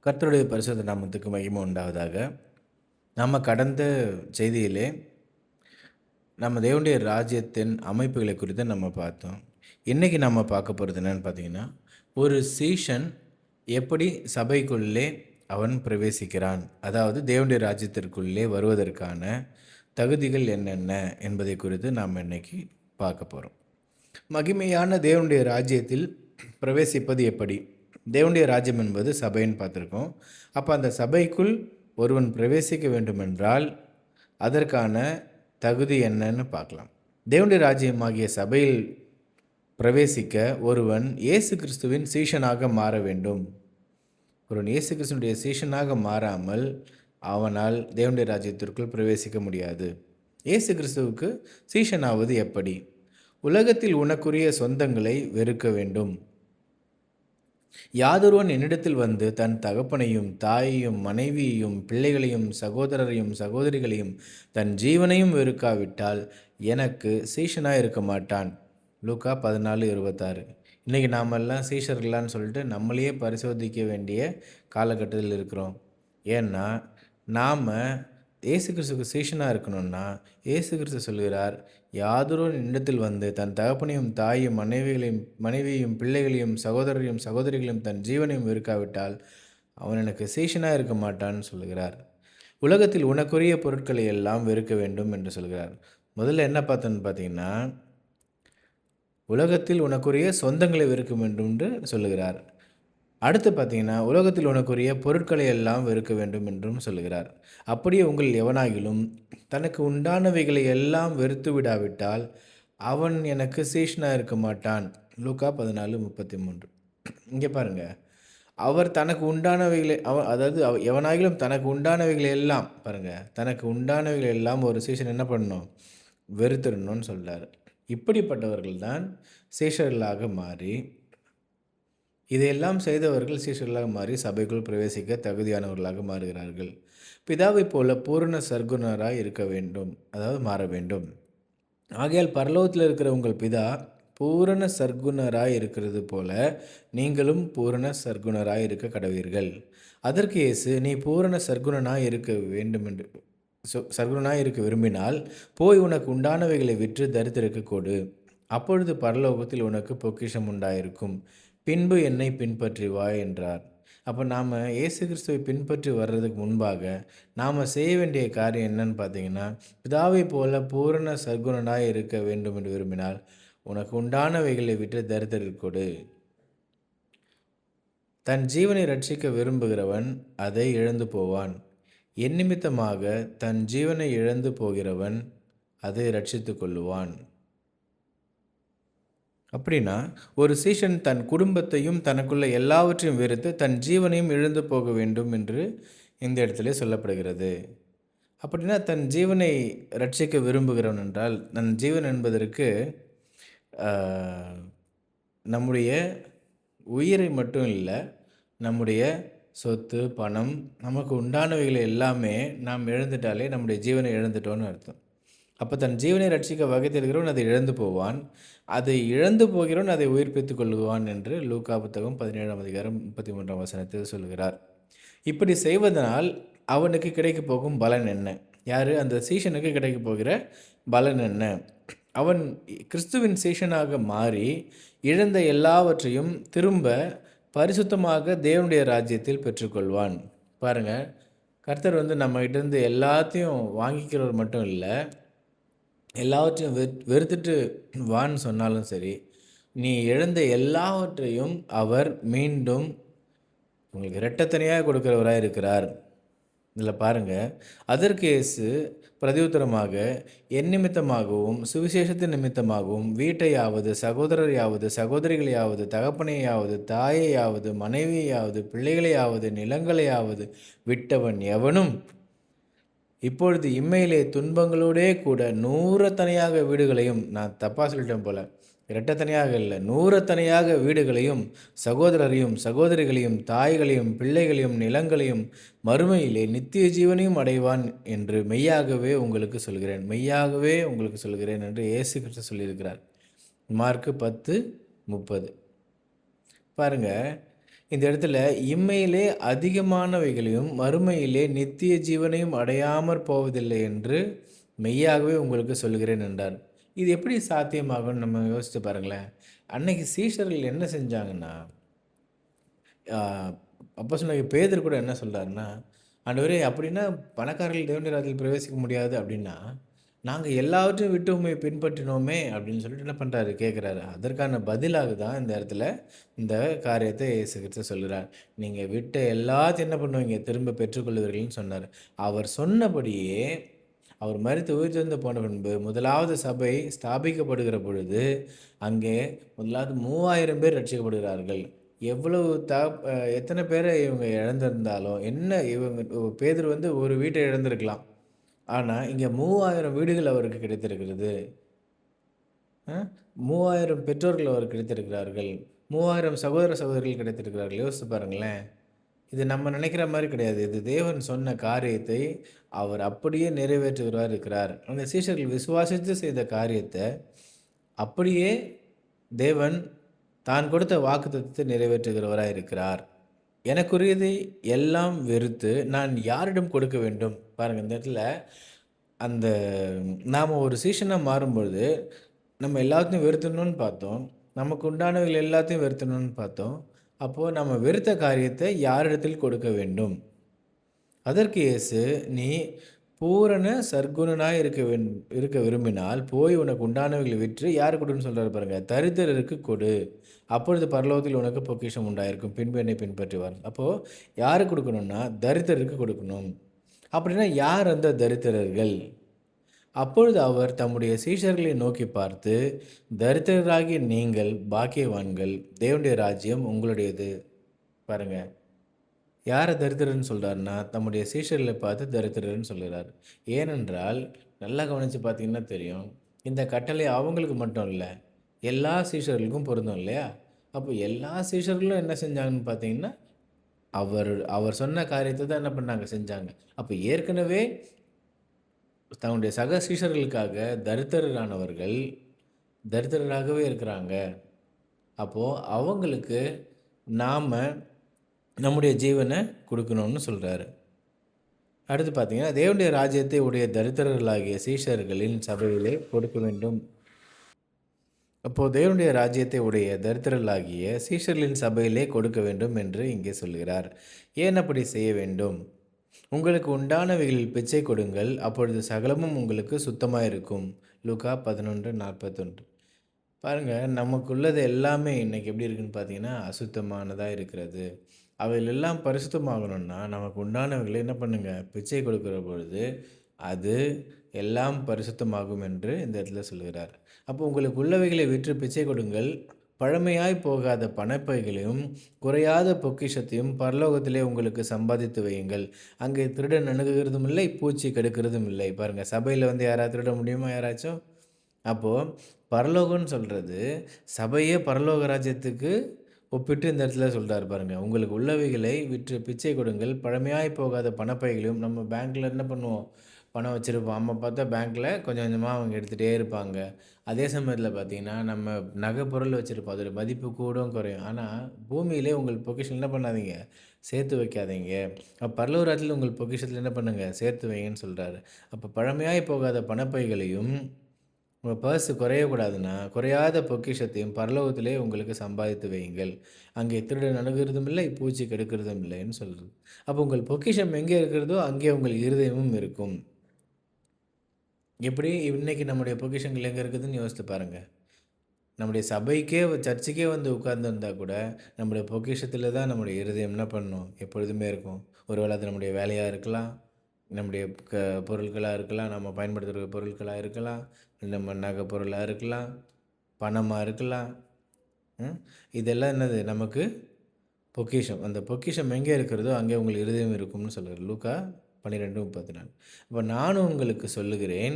கர்த்தருடைய பரிசுத்த நாமத்துக்கு மகிமை உண்டாவதாக. நம்ம கடந்த செய்தியிலே நம்ம தேவனுடைய ராஜ்யத்தின் அமைப்புகளை குறித்து நம்ம பார்த்தோம். இன்னைக்கு நம்ம பார்க்க போகிறது என்னன்னு பார்த்தீங்கன்னா, ஒரு சீஷன் எப்படி சபைக்குள்ளே அவன் பிரவேசிக்கிறான். அதாவது தேவனுடைய ராஜ்யத்திற்குள்ளே வருவதற்கான தகுதிகள் என்னென்ன என்பதை குறித்து நாம் இன்னைக்கு பார்க்க போகிறோம். மகிமையான தேவனுடைய ராஜ்யத்தில் பிரவேசிப்பது எப்படி? தேவனுடைய ராஜ்யம் என்பது சபைன்னு பார்த்துருக்கோம். அப்போ அந்த சபைக்குள் ஒருவன் பிரவேசிக்க வேண்டுமென்றால் அதற்கான தகுதி என்னன்னு பார்க்கலாம். தேவனுடைய ராஜ்யமாகிய சபையில் பிரவேசிக்க ஒருவன் இயேசு கிறிஸ்துவின் சீஷனாக மாற வேண்டும். ஒருவன் இயேசு கிறிஸ்துவினுடைய சீஷனாக மாறாமல் அவனால் தேவனுடைய ராஜ்யத்திற்குள் பிரவேசிக்க முடியாது. இயேசு கிறிஸ்துவுக்கு சீஷனாவது எப்படி? உலகத்தில் உனக்குரிய சொந்தங்களை வெறுக்க வேண்டும். யாதொருவன் என்னிடத்தில் வந்து தன் தகப்பனையும் தாயையும் மனைவியையும் பிள்ளைகளையும் சகோதரரையும் சகோதரிகளையும் தன் ஜீவனையும் வெறுக்காவிட்டால் எனக்கு சீஷனாக இருக்க மாட்டான். லூக்கா 14:26. இன்றைக்கி நாமெல்லாம் சீஷர்களான்னு சொல்லிட்டு நம்மளையே பரிசோதிக்க வேண்டிய காலகட்டத்தில் இருக்கிறோம். ஏன்னா நாம் இயேசு கிறிஸ்துவுக்கு சீஷனாக இருக்கணும்னா இயேசு கிறிஸ்து சொல்கிறார், யாதொருவன் என்னிடத்தில் வந்து தன் தகப்பனையும் தாயும் மனைவியையும் பிள்ளைகளையும் சகோதரரையும் சகோதரிகளையும் தன் ஜீவனையும் வெறுக்காவிட்டால் அவன் எனக்கு சீஷனாக இருக்க மாட்டான்னு சொல்கிறார். உலகத்தில் உனக்குரிய பொருட்களை எல்லாம் வெறுக்க வேண்டும் என்று சொல்கிறார். முதல்ல என்ன பார்த்தோன்னு பார்த்தீங்கன்னா, உலகத்தில் உனக்குரிய சொந்தங்களை வெறுக்க வேண்டும் என்று சொல்லுகிறார். அடுத்து பார்த்தீங்கன்னா, உலகத்தில் உனக்குரிய பொருட்களை எல்லாம் வெறுக்க வேண்டும் என்றும் சொல்லுகிறார். அப்படியே உங்கள் எவனாகிலும் தனக்கு உண்டானவைகளை எல்லாம் வெறுத்து விடாவிட்டால் அவன் எனக்கு சீஷனாக இருக்க மாட்டான். லூக்கா 14:33. இங்கே பாருங்கள், அவர் தனக்கு உண்டானவைகளை அதாவது எவனாகிலும் தனக்கு உண்டானவைகளை எல்லாம் பாருங்கள், தனக்கு உண்டானவைகளை எல்லாம் ஒரு சீஷன் என்ன பண்ணணும்? வெறுத்துடணும்னு சொல்கிறார். இப்படிப்பட்டவர்கள் தான் சீஷர்களாக மாறி, இதையெல்லாம் செய்தவர்கள் சீஷர்களாக மாறி சபைக்குள் பிரவேசிக்க தகுதியானவர்களாக மாறுகிறார்கள். பிதாவைப் போல பூரண சர்க்குணராய் இருக்க வேண்டும், அதாவது மாற வேண்டும். ஆகையால் பரலோகத்தில் இருக்கிற உங்கள் பிதா பூரண சர்க்குணராய் இருக்கிறது போல நீங்களும் பூரண சர்க்குணராய் இருக்க கடவீர்கள். அதற்கு இயேசு, நீ பூரண சர்க்குணனாய் இருக்க வேண்டும் என்று சர்க்குணனாய் இருக்க விரும்பினால் போய் உனக்கு உண்டானவைகளை விற்று தரித்திரருக்கு கொடு, அப்பொழுது பரலோகத்தில் உனக்கு பொக்கிஷம் உண்டாயிருக்கும், பின்பு என்னை பின்பற்றி வா என்றார். அப்போ நாம் இயேசு கிறிஸ்துவை பின்பற்றி வர்றதுக்கு முன்பாக நாம் செய்ய வேண்டிய காரியம் என்னன்னு பார்த்தீங்கன்னா, பிதாவை போல பூரண சர்க்குணனாய் இருக்க வேண்டும் என்று விரும்பினால் உனக்கு உண்டானவைகளை விற்று தரித்திரருக்கு கொடு. தன் ஜீவனை ரட்சிக்க விரும்புகிறவன் அதை இழந்து போவான். என் நிமித்தமாக தன் ஜீவனை இழந்து போகிறவன் அதை ரட்சித்து கொள்ளுவான். அப்படின்னா ஒரு சீஷன் தன் குடும்பத்தையும் தனக்குள்ள எல்லாவற்றையும் வெறுத்து தன் ஜீவனையும் இழந்து போக வேண்டும் என்று இந்த இடத்துல சொல்லப்படுகிறது. அப்படின்னா தன் ஜீவனை ரட்சிக்க விரும்புகிறவன் என்றால், தன் ஜீவன் என்பதற்கு நம்முடைய உயிரை மட்டும் இல்லை, நம்முடைய சொத்து பணம் நமக்கு உண்டானவைகளை எல்லாமே நாம் இழந்துட்டாலே நம்முடைய ஜீவனை இழந்துட்டோன்னு அர்த்தம். அப்போ தன் ஜீவனை ரட்சிக்க வகை தேடுகிறவன் அதை இழந்து போவான், அதை இழந்து போகிறவன் அதை உயிர்ப்பித்துக் கொள்ளுவான் என்று லூக்கா புத்தகம் 17:33 சொல்கிறார். இப்படி செய்வதனால் அவனுக்கு கிடைக்க போகும் பலன் என்ன? யார்? அந்த சீஷனுக்கு கிடைக்க போகிற பலன் என்ன? அவன் கிறிஸ்துவின் சீஷனாக மாறி இழந்த எல்லாவற்றையும் திரும்ப பரிசுத்தமாக தேவனுடைய ராஜ்யத்தில் பெற்றுக்கொள்வான். பாருங்கள், கர்த்தர் நம்மகிட்டேருந்து எல்லாத்தையும் வாங்கிக்கிறவர் மட்டும் இல்லை, எல்லாவற்றையும் வெறுத்துட்டு வான்னு சொன்னாலும் சரி, நீ இழந்த எல்லாவற்றையும் அவர் மீண்டும் உங்களுக்கு இரட்டத்தனையாக கொடுக்கிறவராக இருக்கிறார். இதில் பாருங்கள், அதற்கு இயேசு பிரதியுத்தரமாக, என் நிமித்தமாகவும் சுவிசேஷத்தின் நிமித்தமாகவும் வீட்டையாவது சகோதரரையாவது சகோதரிகளையாவது தகப்பனையாவது தாயையாவது மனைவியாவது பிள்ளைகளையாவது நிலங்களையாவது விட்டவன் எவனும் இப்பொழுது இம்மையிலே துன்பங்களோடே கூட 100 தனியாக வீடுகளையும், நான் தப்பாக சொல்லிட்டேன் போல, இரட்டத்தனையாக இல்லை 100 தனியாக வீடுகளையும் சகோதரரையும் சகோதரிகளையும் தாய்களையும் பிள்ளைகளையும் நிலங்களையும் மறுமையிலே நித்திய ஜீவனையும் அடைவான் என்று மெய்யாகவே உங்களுக்கு சொல்கிறேன், மெய்யாகவே உங்களுக்கு சொல்கிறேன் என்று இயேசு கிறிஸ்து சொல்லியிருக்கிறார். மார்க்கு 10:30. பாருங்கள், இந்த இடத்துல இம்மையிலே அதிகமானவைகளையும், மறுமையிலே நித்திய ஜீவனையும் அடையாமற் போவதில்லை என்று மெய்யாகவே உங்களுக்கு சொல்கிறேன் என்றார். இது எப்படி சாத்தியமாகும்னு நம்ம யோசிச்சு பாருங்களேன். அன்னைக்கு சீஷர்கள் என்ன செஞ்சாங்கன்னா, ஆ அப்போஸ்தலனாகிய பேதுரு கூட என்ன சொல்றாருன்னா, "ஆண்டவரே அப்படின்னா பணக்காரர்கள் தேவனுடைய ராஜ்யத்தில் பிரவேசிக்க முடியாது அப்படின்னா, நாங்க எல்லாவற்றையும் விட்டு உம்மை பின்பற்றினோமே" அப்படின்னு சொல்லிட்டு என்ன பண்றாரு கேட்குறாரு. அதற்கான பதிலாக தான் இந்த இடத்துல இந்த காரியத்தை இயேசு கிறிஸ்து சொல்கிறார். "நீங்க விட்ட எல்லாத்தையும் என்ன பண்ணுவீங்க? திரும்ப பெற்றுக்கொள்வீர்கள்ன்னு" சொன்னாரு. அவர் சொன்னபடியே அவர் மரித்து உயிர்த்தெழுந்து போன பின்பு முதலாவது சபை ஸ்தாபிக்கப்படுகிற பொழுது, அங்கே முதலாவது 3000 பேர் ரட்சிக்கப்படுகிறார்கள். எவ்வளவு எத்தன பேர இவங்க இழந்திருந்தாலும், என்ன இவங்க பேதுரு வந்து ஒரு வீட்ட இழந்திருக்கலாம். ஆனா, இங்க 3000 வீடுகள் அவருக்கு கிடைத்திருக்கிறது. அ 3000 பெற்றோர்கள் அவருக்கு கிடைத்திருக்கிறார்கள். 3000 சகோதர, சகோதரிகள் கிடைத்திருக்கிறார்கள். யோசித்து பாருங்களேன். இது நம்ம நினைக்கிற மாரி கிடையாது. இது தேவன் சொன்ன காரியத்தை அவர் அப்படியே நிறைவேற்றுகிறவரா இருக்கிறார். அந்த சீஷர்கள் விசுவாசித்து செய்த காரியத்த அப்படியே தேவன் தான் கொடுத்த வாக்குத்தத்தத்தை நிறைவேற்றுகிறவராய் இருக்கிறார். எனக்குரியதை எல்லாம் வெறுத்து நான் யாரிடம் கொடுக்க வேண்டும்? பாருங்க இந்த இடத்துல அந்த நாம ஒரு சீஷனா மாறும்பொழுது, நம்ம எல்லாத்தையும் வெறுத்துடணும்னு பார்த்தோம். நமக்கு உண்டானவைகள் எல்லாத்தையும் வெறுத்துடணும்னு பார்த்தோம். அப்போ நம்ம வெறுத்த காரியத்தை யாரிடத்தில் கொடுக்க வேண்டும்? அதற்கு இயேசு, "நீ பூரண சற்குணனாய் இருக்க விரும்பினால், போய் உனக்கு உண்டானவைகளை விற்று" யாருக்கு கொடுன்னு சொல்றாரு பாருங்க. "தரித்திரருக்கு கொடு. அப்பொழுது பரலோகத்தில் உனக்கு பொக்கிஷம் உண்டாயிருக்கும். பின்பு என்னை பின்பற்றி வா." அப்போ யாருக்கு கொடுக்கணும்னா, தரித்திரருக்கு கொடுக்கணும். அப்படின்னா யார் அந்த தரித்திரர்கள்? அப்பொழுது அவர் தம்முடைய சீஷர்களை நோக்கி பார்த்து, "தரித்திரராகிய நீங்கள் பாக்கியவான்கள். தேவனுடைய ராஜ்யம் உங்களுடையது." பாருங்க. யார தரித்திரர்ன்னு சொல்றாருன்னா, தம்முடைய சீஷர்களை பார்த்து தரித்திரர்ன்னு சொல்லுறாரு. ஏனென்றால், நல்லா கவனிச்சு பார்த்தீங்கன்னா தெரியும். இந்த கட்டளை அவங்களுக்கு மட்டும் இல்ல. எல்லா சீஷர்களுக்கும் பொருந்தும் இல்லையா? அப்போ எல்லா சீஷர்களும் என்ன செஞ்சாங்கன்னு பார்த்தீங்கன்னா, அவர் அவர் சொன்ன காரியத்த தான் என்ன பண்ணாங்க? செஞ்சாங்க. அப்ப ஏற்கனவே தன்னுடைய சக சீஷர்களுக்காக தரித்திரரானவர்கள், தரித்திரராகவே இருக்கிறாங்க. அப்போ அவங்களுக்கு நாம நம்முடைய ஜீவன குடுக்கணும்னு சொல்றாரு. அடுத்து பார்த்தீங்கன்னா, தேவனுடைய ராஜ்யத்தை உடைய தரித்திரர்களாகிய சீஷர்களின் சபையிலே கொடுக்க வேண்டும். அப்போ தேவனுடைய ராஜ்யத்தை உடைய தரித்திரர்களாகிய சீஷர்களின் சபையிலே கொடுக்க வேண்டும் என்று இங்கே சொல்கிறார். ஏன் அப்படி செய்ய வேண்டும்? உங்களுக்கு உண்டானவைகளில் பிச்சை கொடுங்கள், அப்பொழுது சகலமும் உங்களுக்கு சுத்தமாயிருக்கும். லூக்கா 11:41. பாருங்க, நமக்குள்ளது எல்லாமே இன்னைக்கு எப்படி இருக்குன்னு பார்த்தீங்கன்னா, அசுத்தமானதா இருக்கிறது. அவைகள் எல்லாம் பரிசுத்தமாகணும்னா, நமக்கு உண்டானவைகளை என்ன பண்ணுங்க? பிச்சை கொடுக்கிற பொழுது, அது எல்லாம் பரிசுத்தமாகும் என்று இந்த இடத்துல சொல்கிறார். அப்போ உங்களுக்கு உள்ளவைகளை விற்று பிச்சை கொடுங்கள். பழமையாய் போகாத பணப்பைகளையும், குறையாத பொக்கிஷத்தையும் பரலோகத்திலே உங்களுக்கு சம்பாதித்து வையுங்கள். அங்கே திருடன் அணுகுகிறதும் இல்லை, பூச்சி கெடுக்கிறதும் இல்லை. பாருங்க, சபையில வந்து யாராவது திருட முடியுமா யாராச்சும்? அப்போ பரலோகம்னு சொல்றது, சபையே பரலோக ராஜ்யத்துக்கு ஒப்பிட்டு இந்த இடத்துல சொல்றாரு பாருங்க. உங்களுக்கு உள்ளவைகளை விற்று பிச்சை கொடுங்கள். பழமையாய் போகாத பணப்பைகளையும் நம்ம பேங்க்ல என்ன பண்ணுவோம்? பணம் வச்சிருப்போம். நம்ம பார்த்தா பேங்க்ல கொஞ்சம் கொஞ்சமா அவங்க எடுத்துட்டே இருப்பாங்க. அதே சமயத்தில பார்த்தீங்கன்னா, நம்ம நகை பொருள் வச்சிருப்போம். அதோட மதிப்பு கூடும் குறையும். ஆனா, பூமியிலே உங்கள் பொக்கிஷம் என்ன பண்ணாதீங்க? சேர்த்து வைக்காதீங்க. பரலோக ராஜ்யத்தில உங்கள் பொக்கிஷத்தில என்ன பண்ணுங்க? சேர்த்து வைங்கன்னு சொல்றாரு. அப்ப பழமையாய் போகாத பணப்பைகளையும் உங்க பர்ஸ் குறையக்கூடாதுன்னா, குறையாத பொக்கிஷத்தையும் பரலோகத்திலே உங்களுக்கு சம்பாதித்து வையுங்கள். அங்கே திருடன் அணுகுறதும் இல்லை, பூச்சி கெடுக்கிறதும் இல்லைன்னு சொல்லுது. அப்போ உங்கள் பொக்கிஷம் எங்கே இருக்கிறதோ, அங்கே உங்கள் இருதயமும் இருக்கும். எப்படி இன்னைக்கு நம்முடைய பொக்கிஷங்கள் எங்கே இருக்குதுன்னு யோசித்து பாருங்க. நம்முடைய சபைக்கே சர்ச்சுக்கே வந்து உட்கார்ந்திருந்தா கூட, நம்முடைய பொக்கிஷத்தில தான் நம்முடைய இருதயம் என்ன பண்ணும்? எப்பொழுதுமே இருக்கும். ஒருவேளை அது நம்முடைய வேலையா இருக்கலாம், நம்முடைய பொருட்களா இருக்கலாம், நம்ம பயன்படுத்துகிற பொருட்களா இருக்கலாம், நம்ம நகை பொருளா இருக்கலாம், பணமா இருக்கலாம். ம். இதெல்லாம் என்னது? நமக்கு பொக்கிஷம். அந்த பொக்கிஷம் எங்கே இருக்கிறதோ, அங்கே உங்கள் இருதயம் இருக்கும்னு சொல்லுறார். லூக்கா 12:34. அப்ப நானும் உங்களுக்கு சொல்லுகிறேன்,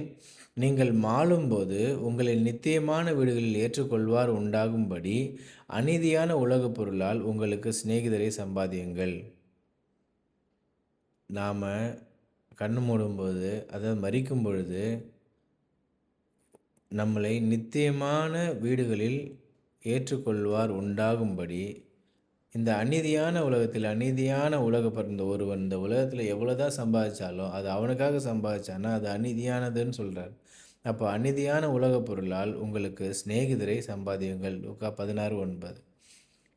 நீங்கள் மாளும்போது உங்களை நித்தியமான வீடுகளில் ஏற்றுக்கொள்வார் உண்டாகும்படி, அநீதியான உலகப் பொருளால் உங்களுக்கு சிநேகிதரை சம்பாதியுங்கள். நாம கண்ணு மூடும்போது, அதாவது மரிக்கும் பொழுது, நம்மளை நித்தியமான வீடுகளில் ஏற்றுக்கொள்வார் உண்டாகும்படி இந்த அநீதியான உலகத்தில் அநீதியான உலக பிறந்த ஒருவன் இந்த உலகத்தில் எவ்வளோதான் சம்பாதிச்சாலும் அது அவனுக்காக சம்பாதிச்சானா அது அநீதியானதுன்னு சொல்கிறார். அப்போ அநீதியான உலகப் பொருளால் உங்களுக்கு சிநேகிதரை சம்பாதியுங்கள். லூக்கா 16:9.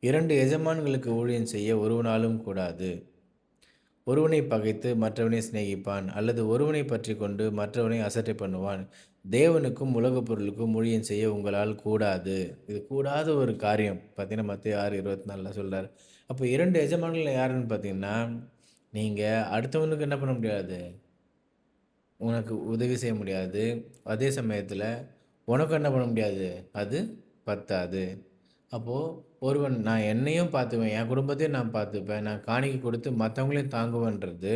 2 எஜமான்களுக்கு ஊழியம் செய்ய ஒருவனாலும் கூடாது. ஒருவனை பகைத்து மற்றவனை சிநேகிப்பான், அல்லது ஒருவனை பற்றி கொண்டு மற்றவனை அசட்டை பண்ணுவான். தேவனுக்கும் உலகப் பொருளுக்கும் ஊழியம் செய்ய உங்களால் கூடாது. இது கூடாத ஒரு காரியம். பார்த்தீங்கன்னா மத்தேயு 6:24 சொல்றார். அப்போ 2 எஜமான்கள் யாருன்னு பார்த்தீங்கன்னா, நீங்க அடுத்தவனுக்கு என்ன பண்ண முடியாது? உனக்கு உதவி செய்ய முடியாது. அதே சமயத்தில உனக்கும் என்ன பண்ண முடியாது? அது பத்தாது. அப்போ ஒருவன் நான் என்னையும் பார்த்துக்குவேன், என் குடும்பத்தையும் நான் பார்த்துப்பேன், நான் காணிக்கை கொடுத்து மத்தவங்களையும் தாங்குவேன்றது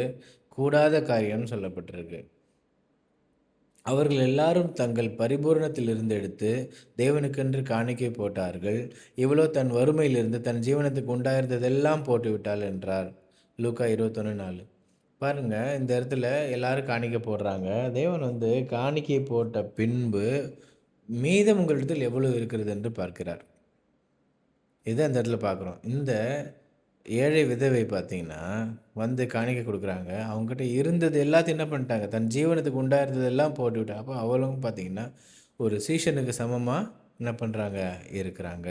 கூடாத காரியம்னு சொல்லப்பட்டிருக்கு. அவர்கள் எல்லாரும் தங்கள் பரிபூரணத்திலிருந்து எடுத்து தேவனுக்கென்று காணிக்கை போட்டார்கள். இவளோ தன் வறுமையிலிருந்து தன் ஜீவனத்துக்கு உண்டாயிருந்ததெல்லாம் போட்டுவிட்டாள் என்றார். லூக்கா 21:4. பாருங்க, இந்த இடத்துல எல்லாரும் காணிக்கை போடுறாங்க. தேவன் வந்து காணிக்கை போட்ட பின்பு மீதம் உங்களிடத்தில் எவ்வளவு இருக்கிறது என்று பார்க்கிறார். இத அந்த இடத்துல பார்க்குறோம். இந்த ஏழை விதவை பார்த்தீங்கன்னா, வந்து காணிக்கை குடுக்குறாங்க. அவங்ககிட்ட இருந்தது எல்லாத்தையும் என்ன பண்ணிட்டாங்க, தன் ஜீவனத்துக்கு உண்டாயிருந்ததெல்லாம் போட்டுவிட்டாங்க. அப்போ அவளும் பார்த்தீங்கன்னா, ஒரு சீஷனுக்கு சமமா என்ன பண்றாங்க, இருக்கிறாங்க.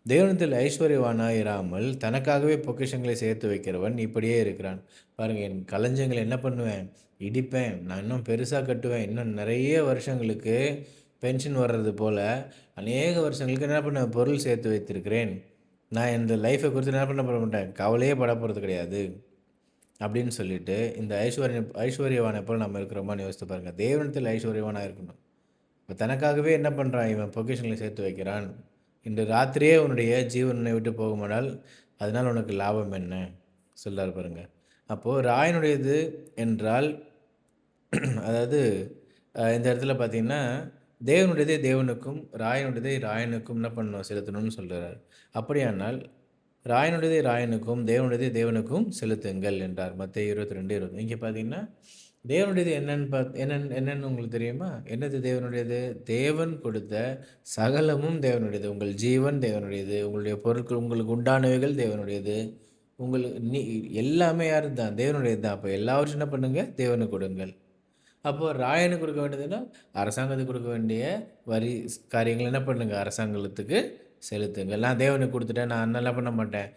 தேவனிடத்தில் ஐஸ்வர்யவானாய் இராமல், தனக்காகவே பொக்கிஷங்களை சேர்த்து வைக்கிறவன் இப்படியே இருக்கிறான். பாருங்க, என் களஞ்சியங்கள என்ன பண்ணுவேன், இடிப்பேன். நான் இன்னும் பெருசா கட்டுவேன். இன்னும் நெறைய வருஷங்களுக்கு பென்ஷன் வர்றது போல, அநேக வருஷங்களுக்கு என்ன பண்ணுவேன், பொருள் சேர்த்து வைத்திருக்கிறேன். நான் இந்த லைஃப்பை குறித்து என்ன பண்ண மாட்டேன், கவலையே பட போகிறது கிடையாது அப்படின்னு சொல்லிட்டு, இந்த ஐஸ்வர்யவானை போல் நம்ம இருக்கிறோமான்னு யோசித்து பாருங்கள். தேவனிடத்தில் ஐஸ்வர்யவானாக இருக்கணும். இப்போ தனக்காகவே என்ன பண்ணுறான், இவன் பொக்கிஷங்களை சேர்த்து வைக்கிறான். இன்று ராத்திரியே உன்னுடைய ஜீவனை விட்டு போகுமானால் அதனால் உனக்கு லாபம் என்ன சொல்றார் பாருங்க. அப்போது ராயனுடையது என்றால் அதாவது இந்த இடத்துல பார்த்தீங்கன்னா, தேவனுடையதே தேவனுக்கும், ராயனுடையதை ராயனுக்கும் என்ன பண்ணணும், செலுத்தணும்னு சொல்கிறார். அப்படியானால் ராயனுடையதை ராயனுக்கும், தேவனுடையதை தேவனுக்கும் செலுத்துங்கள் என்றார். மத்தேயு 22:20. இங்கே பார்த்தீங்கன்னா, தேவனுடையது என்னன்னு உங்களுக்கு தெரியுமா? என்னது தேவனுடையது? தேவன் கொடுத்த சகலமும் தேவனுடையது. உங்கள் ஜீவன் தேவனுடையது. உங்களுடைய பொருட்கள், உங்களுக்கு உண்டானவைகள் தேவனுடையது. நீ எல்லாமே யாருது தான்? தேவனுடையது தான். அப்போ எல்லாவற்றையும் என்ன பண்ணுங்க? தேவனுக்கு கொடுங்கள். அப்போ ராயனுக்கு கொடுக்க வேண்டியதுன்னா, அரசாங்கத்துக்கு கொடுக்க வேண்டிய வரி காரியங்கள் என்ன பண்ணுங்க? அரசாங்கத்துக்கு செலுத்துங்கள். நான் தேவனுக்கு கொடுத்துட்டேன், நான் அதனால பண்ண மாட்டேன்,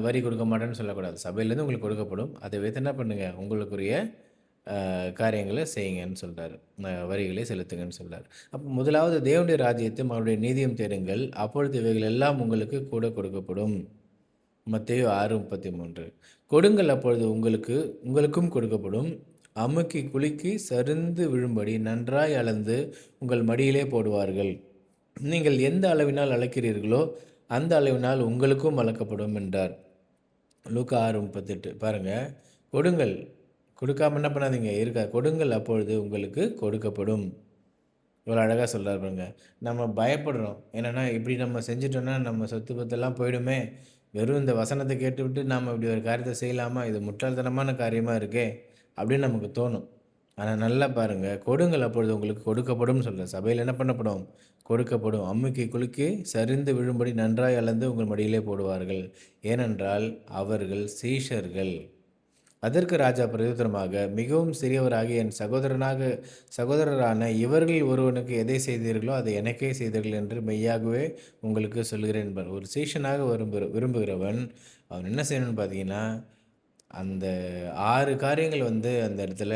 வரி கொடுக்க மாட்டேன்னு சொல்லக்கூடாது. சபையிலேருந்து உங்களுக்கு கொடுக்கப்படும். அதை வைத்து என்ன பண்ணுங்க? உங்களுக்குரிய காரியங்களை செய்யுங்கன்னு சொல்றாரு. வரிகளை செலுத்துங்கன்னு சொல்றாரு. அப்போ முதலாவது தேவனுடைய ராஜ்யத்தையும் அவருடைய நீதியும் தேடுங்கள், அப்பொழுது இவைகள் எல்லாம் உங்களுக்கு கூட கொடுக்கப்படும். மத்தேயு 6:33. கொடுங்கள், அப்பொழுது உங்களுக்கும் கொடுக்கப்படும். அமுக்கி குலுக்கி சரிந்து விழும்படி நன்றாய் அளந்து உங்கள் மடியிலே போடுவார்கள். நீங்கள் எந்த அளவினால் அளக்கிறீர்களோ அந்த அளவினால் உங்களுக்கும் அளக்கப்படும் என்றார். லூக்கா 6:38. பாருங்க, கொடுங்கள், கொடுக்காம என்ன பண்ணாதீங்க, இருக்கா, கொடுங்கள், அப்பொழுது உங்களுக்கு கொடுக்கப்படும். இவ்வளோ அழகாக சொல்கிறார் பாருங்க. நம்ம பயப்படுறோம், என்னென்னா இப்படி நம்ம செஞ்சிட்டோன்னா நம்ம சொத்து பத்தெல்லாம் போயிடுமே, வெறும் இந்த வசனத்தை கேட்டுவிட்டு நாம் இப்படி ஒரு காரியத்தை செய்யலாமா, இது முட்டாள்தனமான காரியமாக இருக்கே அப்படின்னு நமக்கு தோணும். ஆனால் நல்லா பாருங்கள், கொடுங்கள், அப்பொழுது உங்களுக்கு கொடுக்கப்படும் சொல்கிற. சபையில் என்ன பண்ணப்படும், கொடுக்கப்படும். அம்மிக்கு குலுக்கி சரிந்து விழும்படி நன்றாய் அளந்து உங்கள் மடியிலே போடுவார்கள், ஏனென்றால் அவர்கள் சீஷர்கள். அதற்கு ராஜா பிரதியுத்தரமாக, மிகவும் சிறியவராகிய என் சகோதரரான இவர்கள் ஒருவனுக்கு எதை செய்தீர்களோ அதை எனக்கே செய்தீர்கள் என்று மெய்யாகவே உங்களுக்கு சொல்கிறேன் என்பார். ஒரு சீஷனாக விரும்புகிறவன் அவன் என்ன செய்யணும்னு பார்த்தீங்கன்னா, அந்த 6 காரியங்கள் வந்து அந்த இடத்துல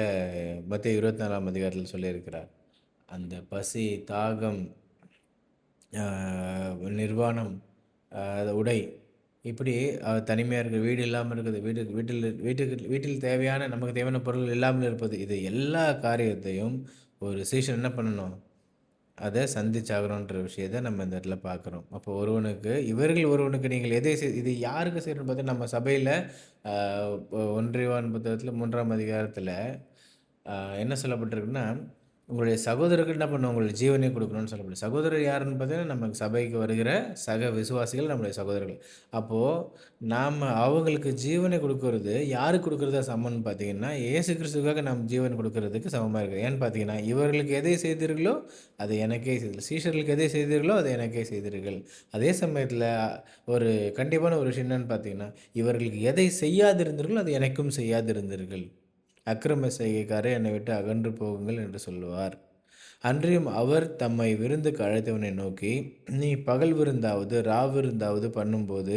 மத்தேயு 24ஆம் அதிகாரத்தில் சொல்லியிருக்கிறார். அந்த பசி, தாகம், நிர்வாணம், உடை, இப்படி தனிமையாக இருக்குது, வீடு இல்லாமல் இருக்குது, வீட்டில் தேவையான நமக்கு தேவையான பொருட்கள் இல்லாமல் இருப்பது, இது எல்லா காரியத்தையும் ஒரு சீஷன் என்ன பண்ணணும், அதை சந்திச்சாகணுன்ற விஷயத்தை நம்ம இந்த இடத்துல பார்க்குறோம். அப்போ ஒருவனுக்கு நீங்கள் எதை இது யாருக்கு செய்யணும்னு பார்த்தா, நம்ம சபையில் 1 யோவான் புத்தகத்தில் 3ஆம் அதிகாரத்தில் என்ன சொல்லப்பட்டிருக்குன்னா, உங்களுடைய சகோதரர்கள் என்ன பண்ணணும்? உங்களுடைய ஜீவனை கொடுக்கணும்னு சொல்லப்படுது. சகோதரர் யாருன்னு பார்த்தீங்கன்னா, நம்ம சபைக்கு வருகிற சக விசுவாசிகள் நம்முடைய சகோதரர்கள். அப்போ நாம அவங்களுக்கு ஜீவனை குடுக்குறது, யாருக்கு குடுக்குறதா சமம்ன்னு பார்த்தீங்கன்னா, இயேசு கிறிஸ்துவுக்காக நாம் ஜீவன் குடுக்குறதுக்கு சமமா இருக்கு. ஏன்னு பார்த்தீங்கன்னா, இவர்களுக்கு எதை செய்தீர்களோ, அது எனக்கே செய்தீர்கள். சீஷர்களுக்கு எதை செய்தீர்களோ, அதை எனக்கே செய்தீர்கள். அதே சமயத்தில ஒரு கண்டிப்பான ஒரு விஷயம் என்னன்னு பார்த்தீங்கன்னா, இவர்களுக்கு எதை செய்யாதிருந்தீர்களோ, அதை எனக்கும் செய்யாதிருந்தீர்கள். அக்கிரம செய்கைக்காரரே என்னை விட்டு அகன்று போகுங்கள் என்று சொல்லுவார். அன்றியும் அவர் தம்மை விருந்துக்கு அழைத்தவனை நோக்கி, நீ பகல் விருந்தாவது ராவிருந்தாவது பண்ணும்போது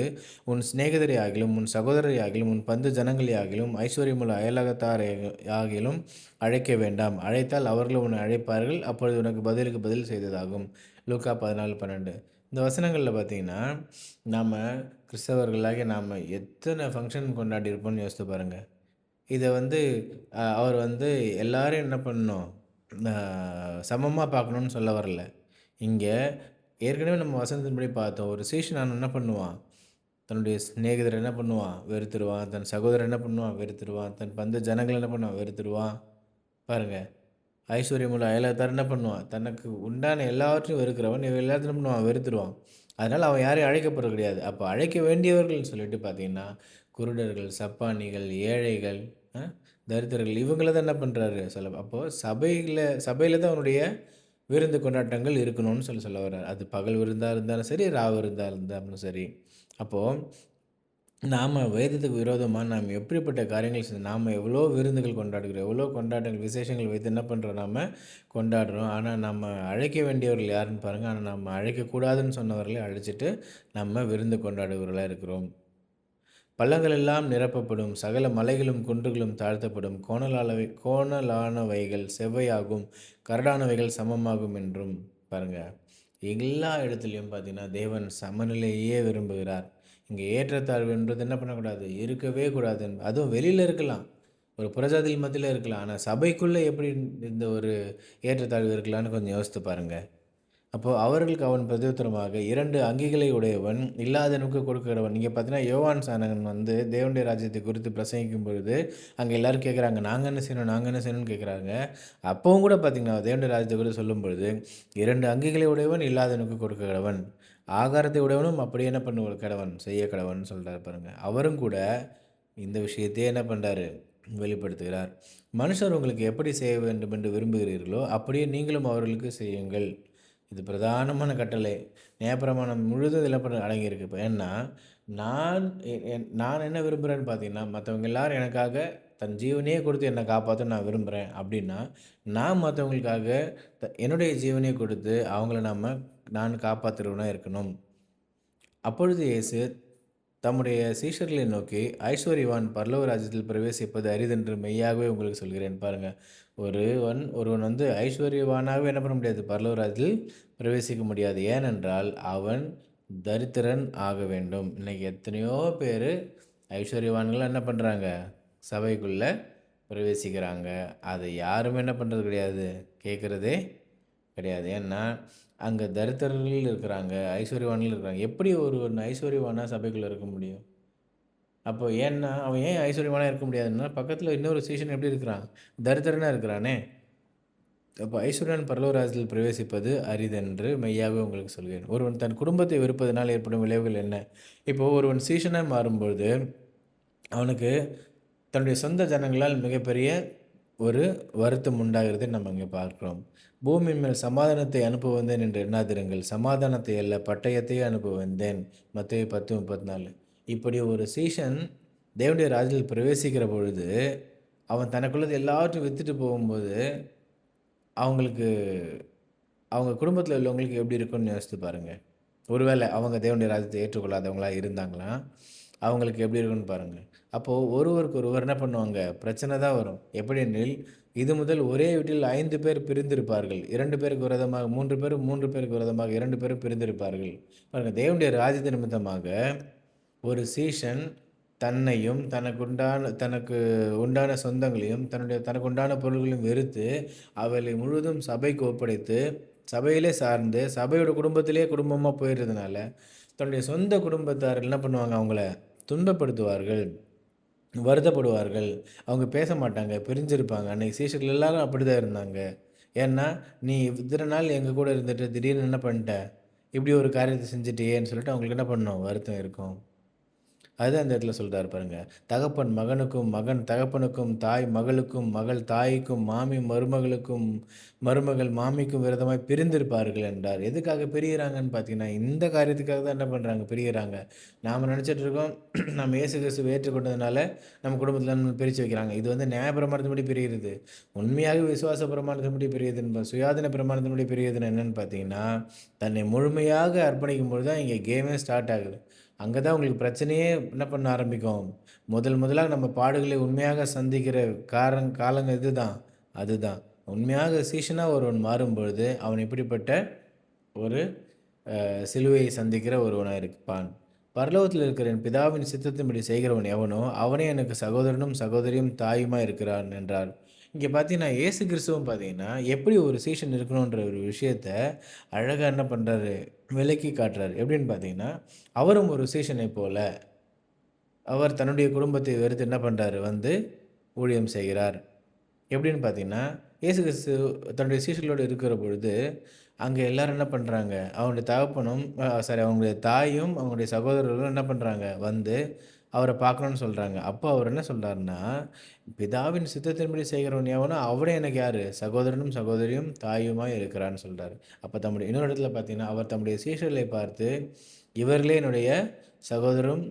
உன் சிநேகிதரை ஆகிலும் உன் சகோதரரை ஆகிலும் உன் பந்து ஜனங்களை ஆகிலும் ஐஸ்வர்யமுள்ள அயலகத்தாரை ஆகிலும் அழைக்க வேண்டாம். அழைத்தால் அவர்களும் உன்னை அழைப்பார்கள். அப்பொழுது உனக்கு பதிலுக்கு பதில் செய்ததாகும். லூக்கா 14:12. இந்த வசனங்களில் பார்த்தீங்கன்னா, நாம் கிறிஸ்தவர்களாகிய நாம் எத்தனை ஃபங்க்ஷன் கொண்டாடியிருப்போம்னு யோசித்து பாருங்கள். இத வந்து அவர் வந்து எல்லாரையும் என்ன பண்ணணும், சமமா பார்க்கணும்னு சொல்ல வரல. இங்க ஏற்கனவே நம்ம வசனத்தின்படி பார்த்தோம். ஒரு சீஷன் என்ன பண்ணுவான்? தன்னுடைய சிநேகிதரை என்ன பண்ணுவான்? வெறுத்துருவான். தன் சகோதரன் என்ன பண்ணுவான்? வெறுத்துருவான். தன் பந்து ஜனங்கள என்ன பண்ணுவான்? வெறுத்துருவான். பாருங்க. ஐஸ்வர்யமுள்ள அயலாத்தார் என்ன பண்ணுவான்? தனக்கு உண்டான எல்லாவற்றையும் வெறுக்கிறவன் இவன் எல்லாத்தையும் என்ன பண்ணுவான்? வெறுத்துருவான். அதனால அவன் யாரையும் அழைக்கப்படுறது கிடையாது. அப்ப அழைக்க வேண்டியவர்கள்னு சொல்லிட்டு பார்த்தீங்கன்னா, குருடர்கள், சப்பாணிகள், ஏழைகள், அ தரித்திரர்கள் இவங்கள தான் என்ன பண்றாரு அப்போ சபையில தான் அவனுடைய விருந்து கொண்டாட்டங்கள் இருக்கணும்னு சொல்ல வர்றாரு. அது பகல் விருந்தா இருந்தாலும் சரி, ராவு விருந்தா இருந்தாலும் சரி. அப்போ நாம வேதத்துக்கு விரோதமா நாம் எப்படிப்பட்ட காரியங்கள் நாம எவ்வளோ விருந்துகள் கொண்டாடுகிறோம், எவ்வளோ கொண்டாட்டங்கள், விசேஷங்கள் வைத்து என்ன பண்ணுறோம் நாம கொண்டாடுறோம். ஆனால் நம்ம அழைக்க வேண்டியவர்கள் யாருன்னு பாருங்க. ஆனால் நம்ம அழைக்கக்கூடாதுன்னு சொன்னவர்களை அழைச்சிட்டு நம்ம விருந்து கொண்டாடுபவர்களா இருக்கிறோம். பள்ளங்கள் எல்லாம் நிரப்பப்படும், சகல மலைகளும் குன்றுகளும் தாழ்த்தப்படும், கோணலானவைகள் செவ்வையாகும், கரடானவைகள் சமமாகும் என்றும். பாருங்க, எல்லா இடத்துலையும் பார்த்தீங்கன்னா தேவன் சமநிலையே விரும்புகிறார். இங்கே ஏற்றத்தாழ்வுன்றது என்ன பண்ணக்கூடாது, இருக்கவே கூடாது. அதுவும் வெளியில் இருக்கலாம், ஒரு புறஜாதிகள் மத்தியில் இருக்கலாம். ஆனால் சபைக்குள்ளே எப்படி இந்த ஒரு ஏற்றத்தாழ்வு இருக்கலான்னு கொஞ்சம் யோசித்து பாருங்கள். அப்போ அவர்களுக்கு அவன் பிரதியுத்தரமாக, 2 அங்கிகளை உடையவன் இல்லாதவனுக்கு கொடுக்கிறவன். நீங்க பார்த்தீங்கன்னா, யோவான் ஸ்நானகன் வந்து தேவனுடைய ராஜ்யத்தை குறித்து பிரசங்கிக்கும் பொழுது, அங்க எல்லாரும் கேட்குறாங்க, நாங்க என்ன செய்யணும்? நாங்க என்ன செய்யணும்னு கேட்குறாங்க. அப்பவும் கூட பார்த்தீங்கன்னா, தேவனுடைய ராஜ்யத்தை குறித்து சொல்லும்பொழுது, 2 அங்கிகளை உடையவன் இல்லாதவனுக்கு கொடுக்க கடவன். ஆகாரத்தை உடையவனும் அப்படியே என்ன பண்ண கடவன், செய்ய கடவன் சொல்றாரு பாருங்க. அவரும் கூட இந்த விஷயத்தையே என்ன பண்றாரு? வெளிப்படுத்துகிறார். மனுஷர் உங்களுக்கு எப்படி செய்ய வேண்டும் என்று விரும்புகிறீர்களோ, அப்படியே நீங்களும் அவர்களுக்கு செய்யுங்கள். இது பிரதானமான கட்டளை. நியாயப்பிரமாணம் முழுதும் இதில அடங்கியிருக்கு. இப்ப ஏன்னா, நான் நான் என்ன விரும்புகிறேன்னு பார்த்தீங்கன்னா, மத்தவங்க எல்லாரும் எனக்காக தன் ஜீவனையே கொடுத்து என்ன காப்பாத்தணும்னு நான் விரும்புகிறேன் அப்படின்னா, நான் மத்தவங்களுக்காக என்னுடைய ஜீவனையே கொடுத்து அவங்கள நான் காப்பாத்துறவனா இருக்கணும். அப்பொழுது இயேசு தம்முடைய சீஷர்களை நோக்கி, ஐஸ்வர்யவான் பரலோக ராஜ்யத்தில் பிரவேசிப்பது அரிதென்று மெய்யாகவே உங்களுக்கு சொல்கிறேன். பாருங்க, ஒருவன் வந்து ஐஸ்வர்யவானாகவே என்ன பண்ண முடியாது, பரலோக ராஜ்யத்தில் பிரவேசிக்க முடியாது. ஏனென்றால் அவன் தரித்திரன் ஆக வேண்டும். இன்னைக்கு எத்தனையோ பேர் ஐஸ்வர்யவான்கள் என்ன பண்ணுறாங்க, சபைக்குள்ள பிரவேசிக்கிறாங்க. அதை யாரும் என்ன பண்ணுறது கிடையாது, கேட்குறதே கிடையாது. ஏன்னா அங்கே தரித்திரர்கள் இருக்கிறாங்க, ஐஸ்வர்யவான்கள் இருக்கிறாங்க. எப்படி ஒருவன் ஐஸ்வர்யவானா சபைக்குள்ளே இருக்க முடியும்? அப்போ ஏன்னா அவன் ஏன் ஐஸ்வர்யவானா இருக்க முடியாதுன்னா, பக்கத்தில் இன்னொரு சீஷன் எப்படி இருக்கிறான், தரித்திரனா இருக்கிறானே. அப்போ ஐஸ்வர்யவான் பரலோக ராஜ்யத்தில் பிரவேசிப்பது அரிதென்று மெய்யாகவே உங்களுக்கு சொல்கிறேன். ஒருவன் தன் குடும்பத்தை வெறுப்பதனால் ஏற்படும் விளைவுகள் என்ன? இப்போது ஒருவன் சீஷனாக மாறும்பொழுது அவனுக்கு தன்னுடைய சொந்த ஜனங்களால் மிகப்பெரிய ஒரு வருத்தம் உண்டாகிறதை நம்ம இங்கே பார்க்கிறோம். பூமியின் மேல் சமாதானத்தை அனுப்ப வந்தேன் என்று எண்ணாதிருங்கள், சமாதானத்தை அல்ல பட்டயத்தையே அனுப்ப வந்தேன். மத்தேயு 10:34. இப்படி ஒரு சீஷன் தேவனுடைய ராஜ்யத்தில் பிரவேசிக்கிற பொழுது, அவன் தனக்குள்ளது எல்லாவற்றையும் வித்துட்டு போகும்போது, அவங்களுக்கு அவங்க குடும்பத்தில் உள்ளவங்களுக்கு எப்படி இருக்கும்னு யோசித்து பாருங்க. ஒருவேளை அவங்க தேவனுடைய ராஜ்யத்தை ஏற்றுக்கொள்ளாதவங்களா இருந்தாங்களா, அவங்களுக்கு எப்படி இருக்குன்னு பாருங்க. அப்போது ஒருவருக்கு ஒருவர் என்ன பண்ணுவாங்க, பிரச்சனை தான் வரும். எப்படி எனில், இது முதல் ஒரே வீட்டில் 5 பேர் பிரிந்திருப்பார்கள். 2 பேருக்கு விரோதமாக 3 பேரும், 3 பேருக்கு விரோதமாக 2 பேரும் பிரிந்திருப்பார்கள். பாருங்க, தேவனுடைய ராஜ்யத்தின் நிமித்தமாக ஒரு சீஷன் தன்னையும் தனக்கு உண்டான சொந்தங்களையும் தனக்கு உண்டான பொருள்களையும் வெறுத்து அவைகளை முழுவதும் சபைக்கு ஒப்படைத்து சபையிலே சார்ந்து சபையோட குடும்பத்திலே குடும்பமாக போயிடுறதுனால தன்னுடைய சொந்த குடும்பத்தார் என்ன பண்ணுவாங்க, அவங்கள துன்பப்படுத்துவார்கள், வருத்தப்படுவார்கள். அவங்க பேச மாட்டாங்க, பிரிஞ்சிருப்பாங்க. அன்றைக்கி சீஷர்கள் எல்லாரும் அப்படி தான் இருந்தாங்க. ஏன்னா, "நீ இத்தன நாள் எங்க கூட இருந்துட்டு திடீர்னு என்ன பண்ணிட்ட? இப்படி ஒரு காரியத்த செஞ்சுட்டியேன்னு" சொல்லிட்டு அவங்களுக்கு என்ன பண்ணணும்? வருத்தம் இருக்கும். அதுதான் இந்த இடத்துல சொல்றாரு பாருங்க. தகப்பன் மகனுக்கும், மகன் தகப்பனுக்கும், தாய் மகளுக்கும், மகள் தாய்க்கும், மாமி மருமகளுக்கும், மருமகள் மாமிக்கும் விரோதமாய் பிரிந்திருப்பார்கள் என்றார். எதுக்காக பிரியிறாங்கன்னு பார்த்தீங்கன்னா, இந்த காரியத்துக்காக தான் என்ன பண்றாங்க? பிரியிறாங்க. நாம நெனச்சிட்டு இருக்கோம், நம்ம இயேசு கிறிஸ்துவ ஏற்றுக்கொண்டதுனால, நம்ம குடும்பத்தில நம்ம பிரிச்சு வைக்கிறாங்க. இது வந்து நியாயப்பிரமாணத்தின்படி பிரியிறது. உண்மையாவே விசுவாச பிரமாணத்தின்படி பிரியுதுன்னு சுயாதீன பிரமாணத்தின்படி பிரியுதுன்னு என்னன்னு பார்த்தீங்கன்னா, தன்னை முழுமையாக அர்ப்பணிக்கும்பொழுது தான் இங்க கேமே ஸ்டார்ட் ஆகுது. அங்க தான் உங்களுக்கு பிரச்சனையே என்ன பண்ண ஆரம்பிக்கும். முதலாக நம்ம பாடுகளை உண்மையாக சந்திக்கிற காலங்க இதுதான். அதுதான். உண்மையாக சீஷனா ஒருவன் மாறும்பொழுது, அவன் எப்படிப்பட்ட ஒரு சிலுவையை சந்திக்கிற ஒருவனா இருப்பான். பரலோகத்தில் இருக்கிற என் பிதாவின் சித்தத்தின்படி செய்கிறவன் எவனோ, அவனே எனக்கு சகோதரனும், சகோதரியும், தாயுமாய் இருக்கிறான் என்றார். இங்க பார்த்தீங்கன்னா, இயேசு கிறிஸ்துவும் பார்த்தீங்கன்னா, எப்படி ஒரு சீஷன் இருக்கணுன்ற ஒரு விஷயத்த அழகா என்ன பண்றாரு? விளக்கி காட்டுறாரு. எப்படின்னு பார்த்தீங்கன்னா, அவரும் ஒரு சீஷனைப் போல, அவர் தன்னுடைய குடும்பத்தை வெறுத்து என்ன பண்றாரு? வந்து ஊழியம் செய்கிறார். எப்படின்னு பார்த்தீங்கன்னா, இயேசு கிறிஸ்து தன்னுடைய சீஷர்களோடு இருக்கிற பொழுது, அங்க எல்லாரும் என்ன பண்றாங்க? அவனுடைய தகப்பனும் அவங்களுடைய தாயும், அவங்களுடைய சகோதரர்களும் என்ன பண்றாங்க? வந்து அவர பார்க்கணும்னு சொல்றாங்க. அப்போ அவர் என்ன சொல்றாருன்னா, "பிதாவின் சித்தத்தின்படி செய்கிறவன் எவனோ அவனே எனக்கு யாரு? சகோதரனும், சகோதரியும், தாயுமாய் இருக்கிறான்னு" சொல்றாரு. அப்ப தம்முடைய இன்னொரு இடத்துல பார்த்தீங்கன்னா, அவர் தம்முடைய சீஷர்களை பார்த்து, "இவர்களே என்னுடைய சகோதரரும்,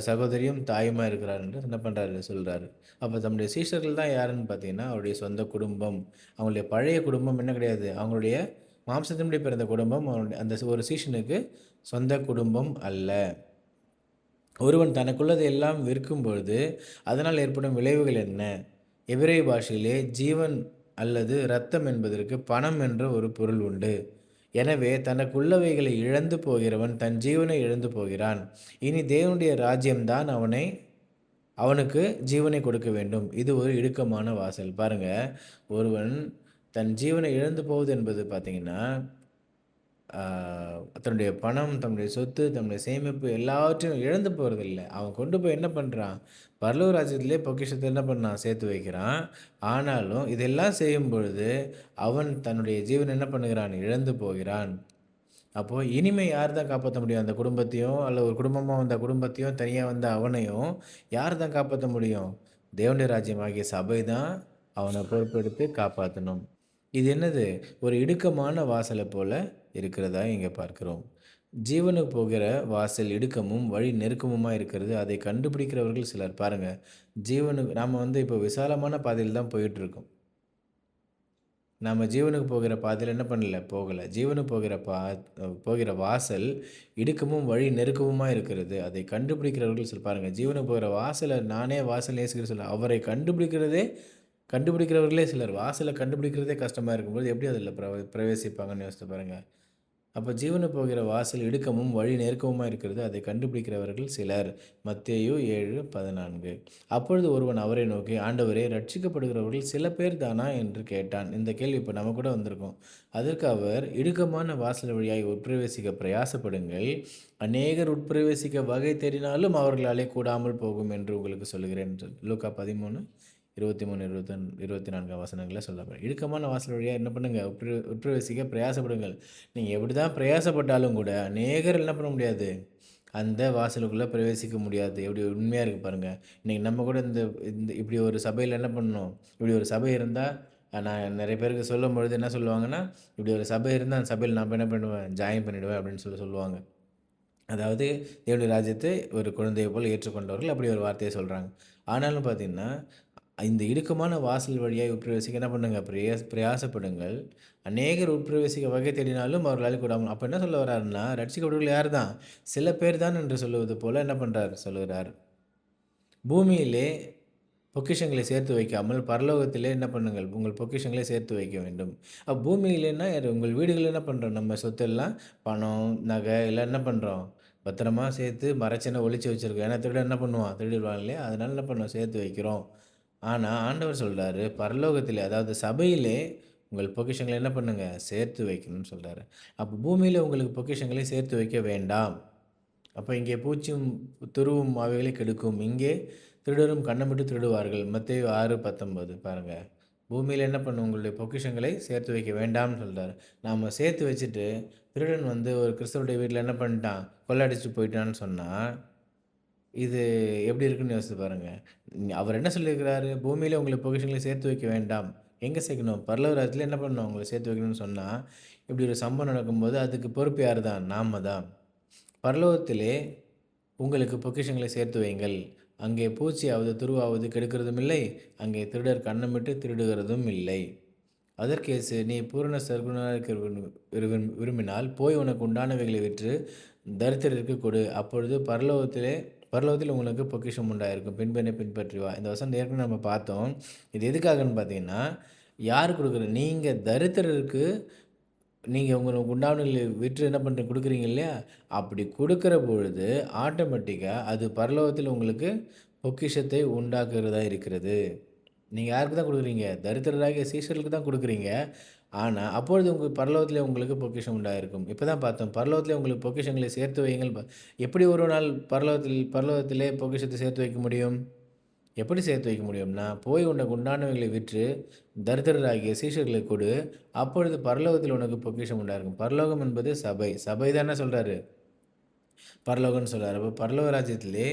சகோதரியும், தாயுமா இருக்கிறார்" என்று என்ன பண்றாரு? சொல்றாரு. அப்ப தம்முடைய சீஷர்கள் தான் யாருன்னு பார்த்தீங்கன்னா, அவருடைய சொந்த குடும்பம். அவங்களுடைய பழைய குடும்பம் என்ன கிடையாது. அவங்களுடைய மாம்சத்தின்படி பிறந்த குடும்பம். அவனுடைய அந்த ஒரு சீஷனுக்கு சொந்த குடும்பம் அல்ல. ஒருவன் தனக்குள்ளதை எல்லாம் விற்கும் பொழுது, அதனால் ஏற்படும் விளைவுகள் என்ன? எபிரெய பாஷையிலே ஜீவன் அல்லது இரத்தம் என்பதற்கு பணம் என்ற ஒரு பொருள் உண்டு. எனவே தனக்குள்ளவைகளை இழந்து போகிறவன் தன் ஜீவனை இழந்து போகிறான். இனி தேவனுடைய ராஜ்யம் தான் அவனுக்கு ஜீவனை கொடுக்க வேண்டும். இது ஒரு இடுக்கமான வாசல். பாருங்க, ஒருவன் தன் ஜீவனை இழந்து போவது என்பது பார்த்தீங்கன்னா, ஆ தன்னுடைய பணம், தன்னுடைய சொத்து, தன்னுடைய சேமிப்பு எல்லாவற்றையும் இழந்து போறதில்ல. அவன் கொண்டு போய் என்ன பண்றான்? பரலோக ராஜ்யத்திலே பொக்கிஷத்த என்ன பண்ணான்? சேர்த்து வைக்கிறான். ஆனாலும் இதெல்லாம் செய்யும் பொழுது, அவன் தன்னுடைய ஜீவன என்ன பண்ணுகிறான்? இழந்து போகிறான். அப்போ இனிமே யார் தான் காப்பாத்த முடியும்? அந்த குடும்பத்தையும், அல்ல ஒரு குடும்பமா வந்த குடும்பத்தையும், தனியா வந்த அவனையும் யார் தான் காப்பாத்த முடியும்? தேவனுடைய ராஜ்யமாகிய சபை தான் அவன பொறுப்பெடுத்து காப்பாத்தணும். இது என்னது? ஒரு இடுக்கமான வாசல போல இருக்கிறதா இங்க பார்க்கிறோம். ஜீவனுக்கு போகிற வாசல் இடுக்கமும், வழி நெருக்கமுமா இருக்கிறது. அதை கண்டுபிடிக்கிறவர்கள் சிலர். பாருங்க, ஜீவனுக்கு நாம வந்து இப்போ விசாலமான பாதையில தான் போயிட்டுருக்கோம். நம்ம ஜீவனுக்கு போகிற பாதையில என்ன பண்ணல? போகல. ஜீவனுக்கு போகிற வாசல் இடுக்கமும், வழி நெருக்கமுமா இருக்கிறது. அதை கண்டுபிடிக்கிறவர்கள் சிலர். பாருங்க, ஜீவனுக்கு போகிற வாசல நானே வாசல் நேசிக்கிறேன்னு சொல்ல அவரை கண்டுபிடிக்கிறவர்களே சிலர். வாசல கண்டுபிடிக்கிறதே கஷ்டமா இருக்கும்போது, எப்படி அதில பிரவேசிப்பாங்கன்னு யோசித்து பாருங்க. அப்ப ஜீவனுக்கு போகிற வாசல் இடுக்கமும், வழி நெருக்கமுமா இருக்கிறது. அதை கண்டுபிடிக்கிறவர்கள் சிலர். மத்தேயு 7:14. அப்பொழுது ஒருவன் அவரை நோக்கி, ஆண்டவரே, ரட்சிக்கப்படுகிறவர்கள் சில பேர் தானா என்று கேட்டான். இந்த கேள்வி இப்ப நம்ம கூட வந்திருக்கும். அதற்கு அவர், இடுக்கமான வாசல் வழியாய் உட்பிரவேசிக்க பிரயாசப்படுங்கள். அநேகர் உட்பிரவேசிக்க வகை தேடினாலும் அவர்களாலே கூடாமல் போகும் என்று உங்களுக்கு சொல்லுகிறேன் என்று. லூக்கா 13:23, 24 வசனங்கள்ல சொல்லப்படும். இடுக்கமான வாசல் வழியா என்ன பண்ணுங்க? உட்பிரவேசிக்க பிரயாசப்படுங்கள். நீங்க எப்படிதான் பிரயாசப்பட்டாலும் கூட, அநேகர் என்ன பண்ண முடியாது? அந்த வாசலுக்குள்ள பிரவேசிக்க முடியாது. எப்படி உண்மையா இருக்கு பாருங்க. இன்னைக்கு நம்ம கூட இந்த இந்த இப்படி ஒரு சபையில என்ன பண்ணணும்? இப்படி ஒரு சபை இருந்தா, நான் நெறைய பேருக்கு சொல்லும்பொழுது என்ன சொல்லுவாங்கன்னா, "இப்படி ஒரு சபை இருந்தா, அந்த சபையில நான் போய் என்ன பண்ணுவேன்? ஜாயின் பண்ணிடுவேன்" அப்படின்னு சொல்லுவாங்க. அதாவது தேவனுடைய ராஜ்யத்தை ஒரு குழந்தையை போல ஏற்றுக்கொண்டவர்கள் அப்படி ஒரு வார்த்தையை சொல்றாங்க. ஆனாலும் பார்த்தீங்கன்னா, இந்த இடுக்கமான வாசல் வழியாய் உட்பிரவேசிக்க என்ன பண்ணுங்க? பிரயாசப்படுங்கள். அநேகர் உட்பிரவேசிக்க வகை தேடினாலும் அவர்களாலே கூடாமல். அப்ப என்ன சொல்ல வர்றாருன்னா, ரட்சிக்கப்படுவர்கள் யார் தான்? சில பேர் தான் என்று சொல்லுவது போல என்ன பண்றார்? சொல்லுகிறார். பூமியிலே பொக்கிஷங்களை சேர்த்து வைக்காமல், பரலோகத்திலே என்ன பண்ணுங்கள்? உங்கள் பொக்கிஷங்களை சேர்த்து வைக்க வேண்டும். பூமியிலேன்னா உங்கள் வீடுகள்ல என்ன பண்றோம்? நம்ம சொத்தெல்லாம் பணம், நகை எல்லாம் என்ன பண்றோம்? பத்திரமா சேர்த்து மறைச்சுன்னு ஒளிச்சு வச்சிருக்கோம். ஏன்னா திருடன் என்ன பண்ணுவான்? திருடிருவான் இல்லையா? அதனால என்ன பண்ணோம்? சேர்த்து வைக்கிறோம். ஆனா ஆண்டவர் சொல்றாரு, பரலோகத்திலே அதாவது சபையிலே உங்கள் பொக்கிஷங்களை என்ன பண்ணுங்க? சேர்த்து வைக்கணும்னு சொல்றாரு. அப்ப பூமியில உங்களுக்கு பொக்கிஷங்களை சேர்த்து வைக்க வேண்டாம். அப்ப இங்கே பூச்சியும் துருவும் அவைகளை கெடுக்கும். இங்கே திருடரும் கன்னமிட்டு திருடுவார்கள். மத்தேயு 6:19 பாருங்க. பூமியில என்ன பண்ணும்? உங்களுடைய பொக்கிஷங்களை சேர்த்து வைக்க வேண்டாம்னு சொல்றாரு. நாம சேர்த்து வச்சுட்டு, திருடன் வந்து ஒரு கிறிஸ்தவருடைய வீட்ல என்ன பண்ணிட்டான்? கொள்ளடிச்சுட்டு போயிட்டான்னு சொன்னா, இது எப்படி இருக்குன்னு யோசிச்சு பாருங்க. அவர் என்ன சொல்லியிருக்கிறாரு? பூமியில உங்களுக்கு பொக்கிஷங்களை சேர்த்து வைக்க வேண்டாம். எங்க சேர்க்கணும்? பரலோக ராஜ்யத்தில என்ன பண்ணணும்? உங்கள சேர்த்து வைக்கணும்னு சொன்னா, இப்படி ஒரு சம்பவம் நடக்கும்போது அதுக்கு பொறுப்பு யாரு தான்? நாம தான். பரலோகத்திலே உங்களுக்கு பொக்கிஷங்களை சேர்த்து வையுங்கள். அங்கே பூச்சியாவது, துருவாவது கெடுக்கிறதும் இல்லை. அங்கே திருடர் கன்னமிட்டு திருடுகிறதும் இல்லை. அதற்கு இயேசு, "நீ பூரண சற்குணராக இருக்க விரும்பினால், போய் உனக்கு உண்டானவைகளை விற்று தரித்திரருக்கு கொடு. அப்பொழுது பரலோகத்தில் உங்களுக்கு பொக்கிஷம் உண்டாயிருக்கும். பின்பு என்னை பின்பற்றி வா." இந்த வசனம் ஏற்கனவே நம்ம பார்த்தோம். இது எதுக்காகன்னு பார்த்தீங்கன்னா, யாரு குடுக்குறது? நீங்க தரித்திரருக்கு நீங்க உங்களுக்கு உண்டானவைகளை விற்று என்ன பண்றீங்க? குடுக்குறீங்க இல்லையா? அப்படி குடுக்கிற பொழுது, ஆட்டோமேட்டிக்கா அது பரலோகத்தில் உங்களுக்கு பொக்கிஷத்தை உண்டாக்குகிறதா இருக்கிறது. நீங்க யாருக்கு தான் குடுக்குறீங்க? தரித்திரராகிய சீஷர்களுக்கு தான் குடுக்குறீங்க. ஆனா, அப்பொழுது உங்க பரலோகத்திலே உங்களுக்கு பொக்கிஷம் உண்டாயிருக்கும். இப்ப தான் பார்த்தோம். பரலோகத்திலே உங்களுக்கு பொக்கிஷங்களை சேர்த்து வையுங்கள். எப்படி ஒரு நாள் பரலோகத்திலே பொக்கிஷத்தை சேர்த்து வைக்க முடியும்? எப்படி சேர்த்து வைக்க முடியும்னா, போய் உனக்கு உண்டானவைகளை விற்று தரித்திரராகிய சீஷர்களுக்கு கொடு. அப்பொழுது பரலோகத்தில் உனக்கு பொக்கிஷம் உண்டாயிருக்கும். பரலோகம் என்பது சபை. சபை தான் என்ன சொல்றாரு? பரலோகம்னு சொல்றாரு. அப்ப பரலோக ராஜ்யத்திலே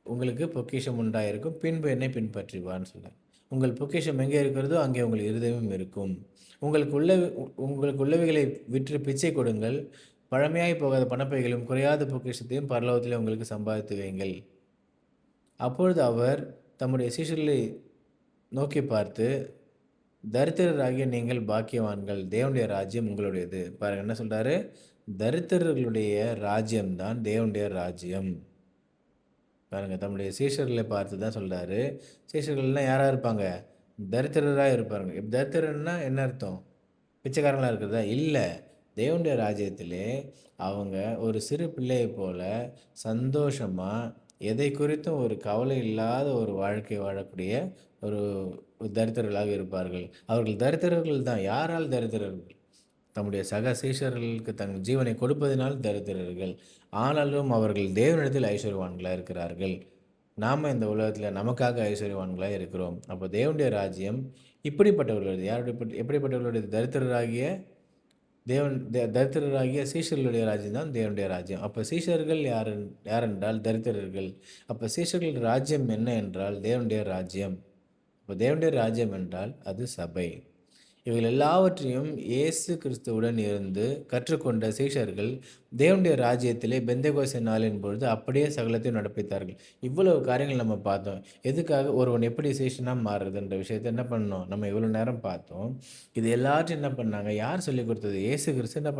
உங்களுக்கு பொக்கிஷம் உண்டாயிருக்கும். பின்பு என்னை பின்பற்றி வான்னு சொல்றார். உங்கள் பொக்கிஷம் எங்கே இருக்கிறதோ, அங்கே உங்கள் இருதயமும் இருக்கும். உங்களுக்கு உள்ளவைகளை விற்று பிச்சை கொடுங்கள். பழமையாய் போகாத பணப்பைகளும், குறையாத பொக்கிஷத்தையும் பரலோகத்திலே உங்களுக்கு சம்பாதித்து வையுங்கள். அப்பொழுது அவர் தம்முடைய சீஷர்களை நோக்கி பார்த்து, தரித்திரராகிய நீங்கள் பாக்கியவான்கள். தேவனுடைய ராஜ்யம் உங்களுடையது. பாருங்க என்ன சொல்றாரு? தரித்திரர்களுடைய ராஜ்யம் தான் தேவனுடைய ராஜ்யம். பாருங்க, தம்முடைய சீஷர்களை பார்த்து தான் சொல்றாரு. சீஷர்கள்லாம் யாரா இருப்பாங்க? தரித்திரரா இருப்பாங்க. தரித்திரன்னா என்ன அர்த்தம்? பிச்சைக்காரங்களா இருக்கிறதா? இல்ல. தேவனுடைய ராஜ்யத்திலே அவங்க ஒரு சிறு பிள்ளையைப் போல சந்தோஷமா, எதை குறித்தும் ஒரு கவலை இல்லாத ஒரு வாழ்க்கை வாழக்கூடிய ஒரு தரித்திரர்களாக இருப்பார்கள். அவர்கள் தரித்திரர்கள் தான். யாரால் தரித்திரர்கள்? தம்முடைய சக சீஷர்களுக்கு தங்கள் ஜீவனை கொடுப்பதினால் தரித்திரர்கள். ஆனாலும் அவர்கள் தேவனிடத்தில் ஐஸ்வர்யவான்களா இருக்கிறார்கள். நாம இந்த உலகத்தில நமக்காக ஐஸ்வர்யவான்களா இருக்கிறோம். அப்போ தேவனுடைய ராஜ்யம் இப்படிப்பட்டவர்களுடையது. எப்படிப்பட்டவர்களுடையது? தரித்திரராகிய சீஷர்களுடைய ராஜ்யம் தான் தேவனுடைய ராஜ்யம். அப்ப சீஷர்கள் யாரென்றால் தரித்திரர்கள். அப்ப சீஷர்கள் ராஜ்யம் என்ன என்றால் தேவனுடைய ராஜ்யம். அப்ப தேவனுடைய ராஜ்யம் என்றால் அது சபை. இவைகள் எல்லாவற்றையும் இயேசு கிறிஸ்துவுடன் இருந்து கற்றுக்கொண்ட சீஷர்கள் தேவனுடைய ராஜ்யத்திலே பெந்தெகோஸ்தே நாளின் பொழுது அப்படியே சகலத்தையும் நடப்பித்தார்கள். இவ்வளவு காரியங்கள் நம்ம பார்த்தோம். எதுக்காக? ஒருவன் எப்படி சீஷனா மாறுறதுன்ற விஷயத்த என்ன பண்ணோம்? நம்ம இவ்வளோ நேரம் பார்த்தோம். இது எல்லாத்தையும் என்ன பண்ணாங்க? யார் சொல்லிக் கொடுத்தது? இயேசு கிறிஸ்து என்ன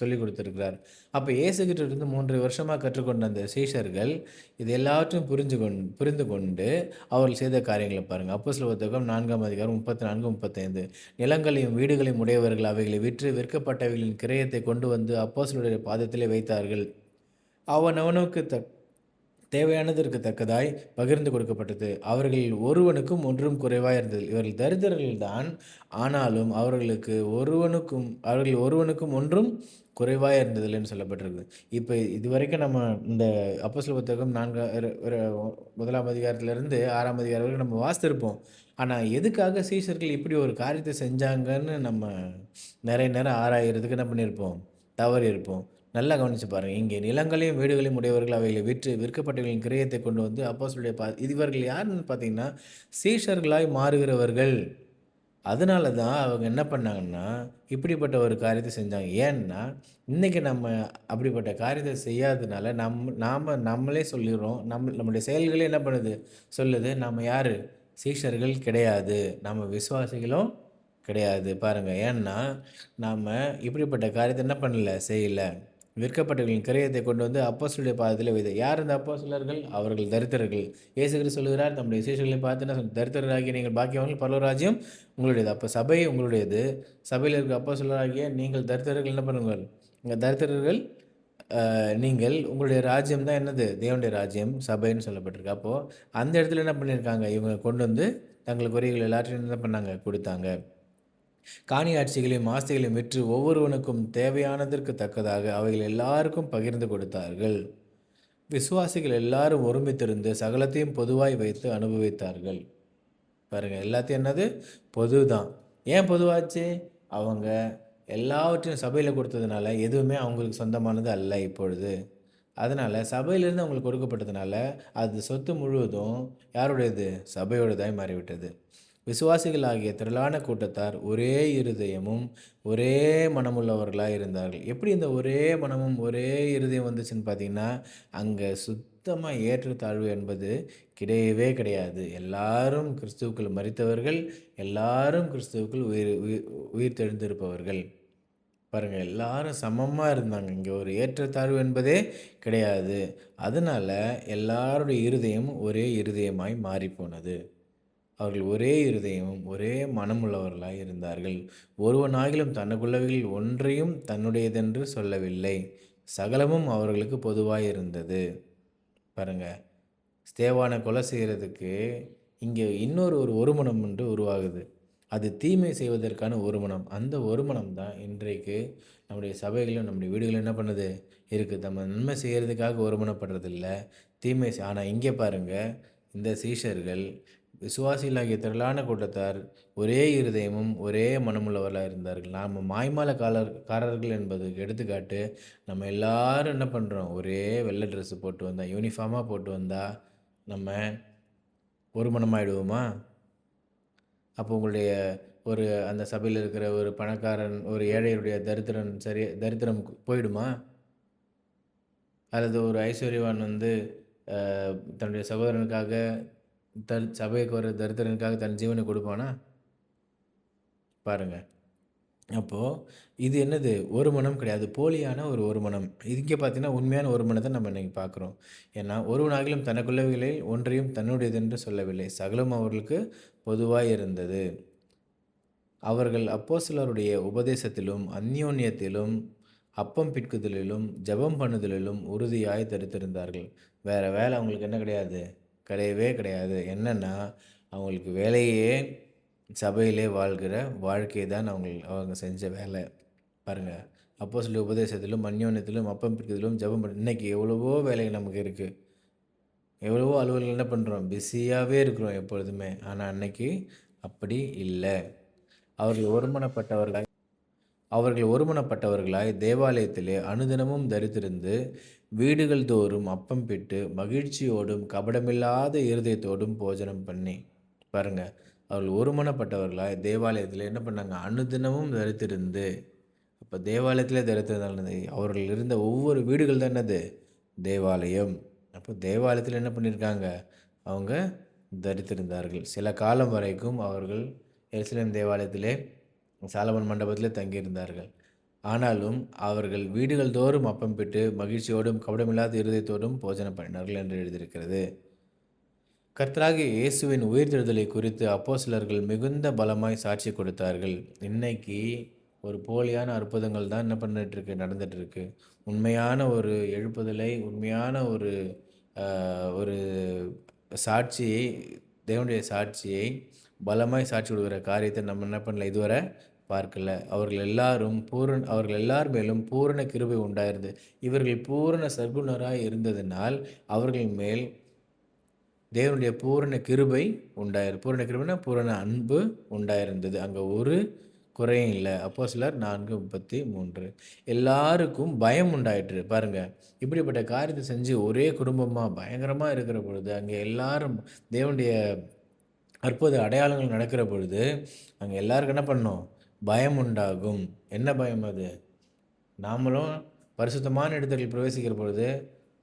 சொல்லிக் கொடுத்திருக்கிறார். அப்போ இயேசு கிட்ட இருந்து 3 வருஷமா கற்றுக்கொண்ட அந்த சீஷர்கள் இது எல்லாவற்றையும் புரிந்து கொண்டு அவர்கள் செய்த காரியங்களை பாருங்க. அப்போஸ்தலர் புத்தகம் 4ஆம் அதிகாரம் 34, 35. நிலங்களையும் வீடுகளையும் உடையவர்கள் அவைகளை விற்று விற்கப்பட்டவைகளின் கிரயத்தை கொண்டு வந்து அப்போஸ்தலருடைய பாதத்திலே வைத்தார்கள். அவனவனுக்கு தேவையானதற்கு தக்கதாய் பகிர்ந்து கொடுக்கப்பட்டது. அவர்களில் ஒருவனுக்கும் ஒன்றும் குறைவாய் இருந்தது. இவர்கள் தரித்திரர்கள்தான். ஆனாலும் அவர்கள் ஒருவனுக்கும் ஒன்றும் குறைவாய் இருந்ததில்லைன்னு சொல்லப்பட்டிருக்கு. இப்போ இதுவரைக்கும் நம்ம இந்த அப்போஸ்தலர் புத்தகம் 1ஆம் அதிகாரத்திலிருந்து 6ஆம் அதிகாரம் வரைக்கும் நம்ம வாசித்திருப்போம். ஆனா, எதுக்காக சீஷர்கள் இப்படி ஒரு காரியத்தை செஞ்சாங்கன்னு நம்ம நிறைய நேரம் ஆராயறதுக்கு என்ன பண்ணியிருப்போம்? தவறியிருப்போம். நல்லா கவனிச்சு பாருங்க. இங்கே நிலங்களையும் வீடுகளையும் உடையவர்கள் அவைகளை விற்று விற்கப்பட்டவைகளின் கிரயத்தை கொண்டு வந்து அப்போஸ்தலருடைய இவர்கள் யாருன்னு பார்த்தீங்கன்னா, சீஷர்களாய் மாறுகிறவர்கள். அதனால தான் அவங்க என்ன பண்ணாங்கன்னா, இப்படிப்பட்ட ஒரு காரியத்தை செஞ்சாங்க. ஏன்னா, இன்னைக்கு நம்ம அப்படிப்பட்ட காரியத்தை செய்யாததுனால, நாம நம்மளே சொல்லிர்றோம். நம்முடைய செயல்களே என்ன பண்ணுது? சொல்லுது. நம்ம யாரு? சீஷர்கள் கிடையாது. நம்ம விசுவாசிகளும் கிடையாது. பாருங்க. ஏன்னா, நாம இப்படிப்பட்ட காரியத்தை என்ன பண்ணல? செய்யல. விற்கப்பட்டவர்களின் கிரயத்தை கொண்டு வந்து அப்போஸ்தலருடைய பாதத்திலே வைத்தார். யார் இந்த அப்போஸ்தலர்கள்? அவர்கள் தரித்திரர்கள். இயேசு கிறிஸ்து சொல்லுகிறார், தம்முடைய சீஷர்களை பார்த்து என்ன தரித்திரராகிய நீங்கள் பாக்கியவான்கள், பரலோக ராஜ்யம் உங்களுடையது. அப்போ சபை உங்களுடையது. சபையில் இருக்கிற அப்போஸ்தலராகிய நீங்கள் தரித்திரர்கள் என்ன பண்ணுங்கள்? இங்க தரித்திரர்கள் நீங்கள் உங்களுடைய ராஜ்யம் தான் என்னது? தேவனுடைய ராஜ்யம், சபைன்னு சொல்லப்பட்டிருக்கு. அப்போ அந்த இடத்துல என்ன பண்ணியிருக்காங்க? இவங்க கொண்டு வந்து தங்களுக்கு உரியவைகள் எல்லாத்தையும் என்ன பண்ணாங்க? கொடுத்தாங்க. காணியாட்சிகளையும் ஆஸ்திகளையும் விற்று ஒவ்வொருவனுக்கும் தேவையானதற்கு தக்கதாக அவைகள் எல்லாருக்கும் பகிர்ந்து கொடுத்தார்கள். விசுவாசிகள் எல்லாரும் ஒருமித்திருந்து சகலத்தையும் பொதுவாய் வைத்து அனுபவித்தார்கள். பாருங்கள், எல்லாத்தையும் என்னது பொது தான். ஏன் பொதுவாச்சு? அவங்க எல்லாவற்றையும் சபையில் கொடுத்ததுனால எதுவுமே அவங்களுக்கு சொந்தமானது அல்ல இப்பொழுது. அதனால் சபையிலிருந்து அவங்களுக்கு கொடுக்கப்பட்டதுனால அது சொத்து முழுவதும் யாருடையது? சபையோடதாய் மாறிவிட்டது. விசுவாசிகளாகிய திரளான கூட்டத்தார் ஒரே இருதயமும் ஒரே மனமுள்ளவர்களாக இருந்தார்கள். எப்படி இந்த ஒரே மனமும் ஒரே இருதயம் வந்துச்சுன்னு பார்த்தீங்கன்னா, அங்கே சுத்தமாக ஏற்றத்தாழ்வு என்பது கிடையவே கிடையாது. எல்லாரும் கிறிஸ்துவுக்குள் மரித்தவர்கள், எல்லாரும் கிறிஸ்துவுக்குள் உயிர் தெழுந்திருப்பவர்கள். பாருங்க, எல்லாரும் சமமா இருந்தாங்க. இங்க ஒரு ஏற்றத்தாழ்வு என்பதே கிடையாது. அதனால எல்லாருடைய இருதயமும் ஒரே இருதயமாய் மாறிப்போனது. அவர்கள் ஒரே இருதயமும் ஒரே மனமுள்ளவர்களாய் இருந்தார்கள். ஒருவனாகிலும் தனக்குள்ளவைகளில் ஒன்றையும் தன்னுடையதென்று சொல்லவில்லை. சகலமும் அவர்களுக்கு பொதுவாய் இருந்தது. பாருங்க, ஸ்தேவானை கொலை செய்கிறதுக்கு இங்கே இன்னொரு ஒரு மனம் ஒன்று உருவாகுது. அது தீமை செய்வதற்கான ஒரு மனம். அந்த ஒரு மனம் தான் இன்றைக்கு நம்முடைய சபைகளும் நம்முடைய வீடுகளும் என்ன பண்ணுது இருக்குது. நம்ம நன்மை செய்கிறதுக்காக ஒருமனப்படுறதில்ல, தீமை ஆனால் இங்கே பாருங்கள், இந்த சீஷர்கள் விசுவாசிகளாகிய திரளான கூட்டத்தார் ஒரே இருதயமும் ஒரே மனமுள்ளவர்களாக இருந்தார்கள். நாம் காரர்கள் என்பதுக்கு எடுத்துக்காட்டு, நம்ம எல்லாரும் என்ன பண்ணுறோம்? ஒரே வெள்ளை ட்ரெஸ்ஸு போட்டு வந்தால், யூனிஃபார்மாக போட்டு வந்தால் நம்ம ஒரு மனமாயிடுவோமா? அப்போ உங்களுடைய அந்த சபையில் இருக்கிற ஒரு பணக்காரன், ஒரு ஏழையுடைய தரித்திரம் போயிடுமா? அல்லது ஒரு ஐஸ்வர்யவான் தன்னுடைய சகோதரனுக்காக சபைக்கு வர தரித்திரனுக்காக தன் ஜீவனை கொடுப்பானா? பாருங்கள். அப்போது இது என்னது? ஒரு மனம் கிடையாது, போலியான ஒரு மனம். இங்கே பார்த்தீங்கன்னா உண்மையான ஒரு மனத்தை நம்ம இன்றைக்கி பார்க்குறோம். ஏன்னா ஒருவனாகிலும் தனக்குள்ளவைகளில் ஒன்றையும் தன்னுடையது என்று சொல்லவில்லை, சகலம் அவர்களுக்கு பொதுவாக இருந்தது. அவர்கள் அப்போஸ்தலருடைய உபதேசத்திலும் அந்யோன்யத்திலும் அப்பம் பிட்குதலிலும் ஜெபம் பண்ணுதலிலும் உறுதியாய் தரித்திருந்தார்கள். வேறு வேலை அவங்களுக்கு என்ன கிடையாது? கிடையவே கிடையாது. என்னென்னா அவங்களுக்கு வேலையே சபையிலே வாழ்கிற வாழ்க்கை தான் அவங்க செஞ்ச வேலை. பாருங்கள், அப்போஸ்தலருடைய உபதேசத்திலும் அந்யோன்யத்திலும் அப்பம் பிட்குதலிலும் ஜெபம் இன்றைக்கி எவ்வளவோ வேலைகள் நமக்கு இருக்குது. எவ்வளவோ அலுவலர்கள் என்ன பண்ணுறோம்? பிஸியாகவே இருக்கிறோம் எப்பொழுதுமே. ஆனால் அன்னைக்கு அப்படி இல்லை. அவர்கள் ஒருமனப்பட்டவர்களாய் தேவாலயத்திலே அனுதினமும் தரித்திருந்து வீடுகள் தோறும் அப்பம் பிட்டு மகிழ்ச்சியோடும் கபடமில்லாத இருதயத்தோடும் போஜனம் பண்ணி. பாருங்க, அவர்கள் ஒருமனப்பட்டவர்களாய் தேவாலயத்தில் என்ன பண்ணாங்க? அனுதினமும் தரித்திருந்து. அப்போ தேவாலயத்திலே தரித்திருந்தால் அவர்கள் இருந்த ஒவ்வொரு வீடுகள் தான் என்னது? தேவாலயம். அப்போ தேவாலயத்தில் என்ன பண்ணியிருக்காங்க? அவங்க தரித்திருந்தார்கள். சில காலம் வரைக்கும் அவர்கள் எருசலேம் தேவாலயத்திலே சாலமன் மண்டபத்திலே தங்கியிருந்தார்கள். ஆனாலும் அவர்கள் வீடுகள் தோறும் அப்பம் பிட்டு மகிழ்ச்சியோடும் கபடமில்லாத இருதயத்தோடும் போஜனம் பண்ணினார்கள் என்று எழுதியிருக்கிறது. கர்த்தராகிய இயேசுவின் உயிர்த்தெழுதலை குறித்து அப்போஸ்தலர்கள் மிகுந்த பலமாய் சாட்சி கொடுத்தார்கள். இன்னைக்கு ஒரு போலியான அற்புதங்கள் தான் என்ன பண்ணிட்டுருக்கு, நடந்துகிட்ருக்கு. உண்மையான ஒரு எழுப்புதலை, உண்மையான ஒரு சாட்சியை, தேவனுடைய சாட்சியை பலமாய் சாட்சி கொடுக்குற காரியத்தை நம்ம என்ன பண்ணல, இதுவரை பார்க்கல. அவர்கள் எல்லார் மேலும் பூரண கிருபை உண்டாயிருது. இவர்கள் பூரண சர்க்குணராய் இருந்ததினால் அவர்கள் மேல் தேவனுடைய பூரண கிருபை பூரண கிருபைனா பூரண அன்பு உண்டாயிருந்தது. அங்கே ஒரு குறையும் இல்லை. அப்போஸ்தலர் 4:33. எல்லாருக்கும் பயம் உண்டாயிற்று. பாருங்கள், இப்படிப்பட்ட காரியத்தை செஞ்சு ஒரே குடும்பமாக பயங்கரமாக இருக்கிற பொழுது, அங்கே எல்லாரும் தேவனுடைய அற்புத அடையாளங்கள் நடக்கிற பொழுது அங்கே எல்லாருக்கும் என்ன பண்ணோம்? பயம் உண்டாகும். என்ன பயம் அது? நாமளும் பரிசுத்தமான இடத்துக்கு பிரவேசிக்கிற பொழுது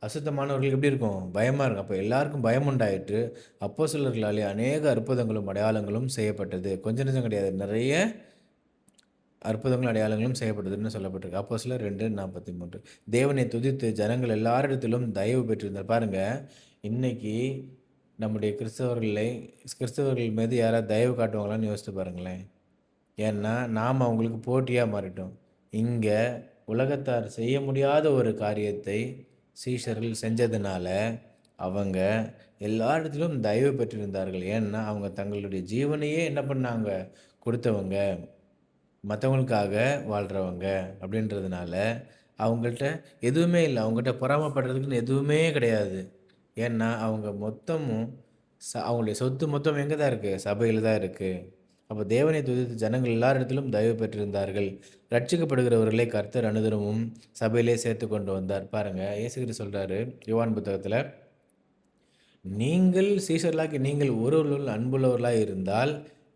அசுத்தமானவர்களுக்கு எப்படி இருக்கும்? பயமாக இருக்கும். அப்போ எல்லாருக்கும் பயம் உண்டாயிற்று. அப்போஸ்தலர்களாலே அநேக அற்புதங்களும் அடையாளங்களும் செய்யப்பட்டது. கொஞ்சம் நெஞ்சம் கிடையாது, நிறைய அற்புதங்களும் அடையாளங்களும் செய்யப்பட்டதுன்னு சொல்லப்பட்டிருக்கு. அப்போஸ்தலர் 2:43. தேவனை துதித்து ஜனங்கள் எல்லாரிடத்திலும் தயவு பெற்றிருந்தார். பாருங்கள், இன்னைக்கு நம்முடைய கிறிஸ்தவர்கள் மீது யாராவது தயவு காட்டுவாங்களான்னு யோசித்து பாருங்களேன். ஏன்னா நாம் அவங்களுக்கு போட்டியாக மாறிட்டோம். இங்கே உலகத்தார் செய்ய முடியாத ஒரு காரியத்தை சீஷர்கள் செஞ்சதுனால அவங்க எல்லா இடத்திலும் தயவு பெற்றிருந்தார்கள். ஏன்னா அவங்க தங்களுடைய ஜீவனையே என்ன பண்ணாங்க? கொடுத்தவங்க, மற்றவங்களுக்காக வாழ்கிறவங்க. அப்படின்றதுனால அவங்கள்ட்ட எதுவுமே இல்லை. அவங்ககிட்ட பொறாமைப்படுறதுக்குன்னு எதுவுமே கிடையாது. ஏன்னா அவங்க மொத்தமும் அவங்களுடைய சொத்து மொத்தம் எங்கே தான் இருக்குது? சபையில் தான் இருக்குது. அப்போ தேவனை துதித்து ஜனங்கள் எல்லாரிடத்திலும் தயவு பெற்றிருந்தார்கள். ரட்சிக்கப்படுகிறவர்களை கர்த்தர் அனுதினமும் சபையிலே சேர்த்து கொண்டு வந்தார். பாருங்க, இயேசு கிறிஸ்து சொல்றாரு யோவான் புத்தகத்தில், நீங்கள் சீஷர்களாகி நீங்கள் ஒருவருள் அன்புள்ளவர்களாக இருந்தால்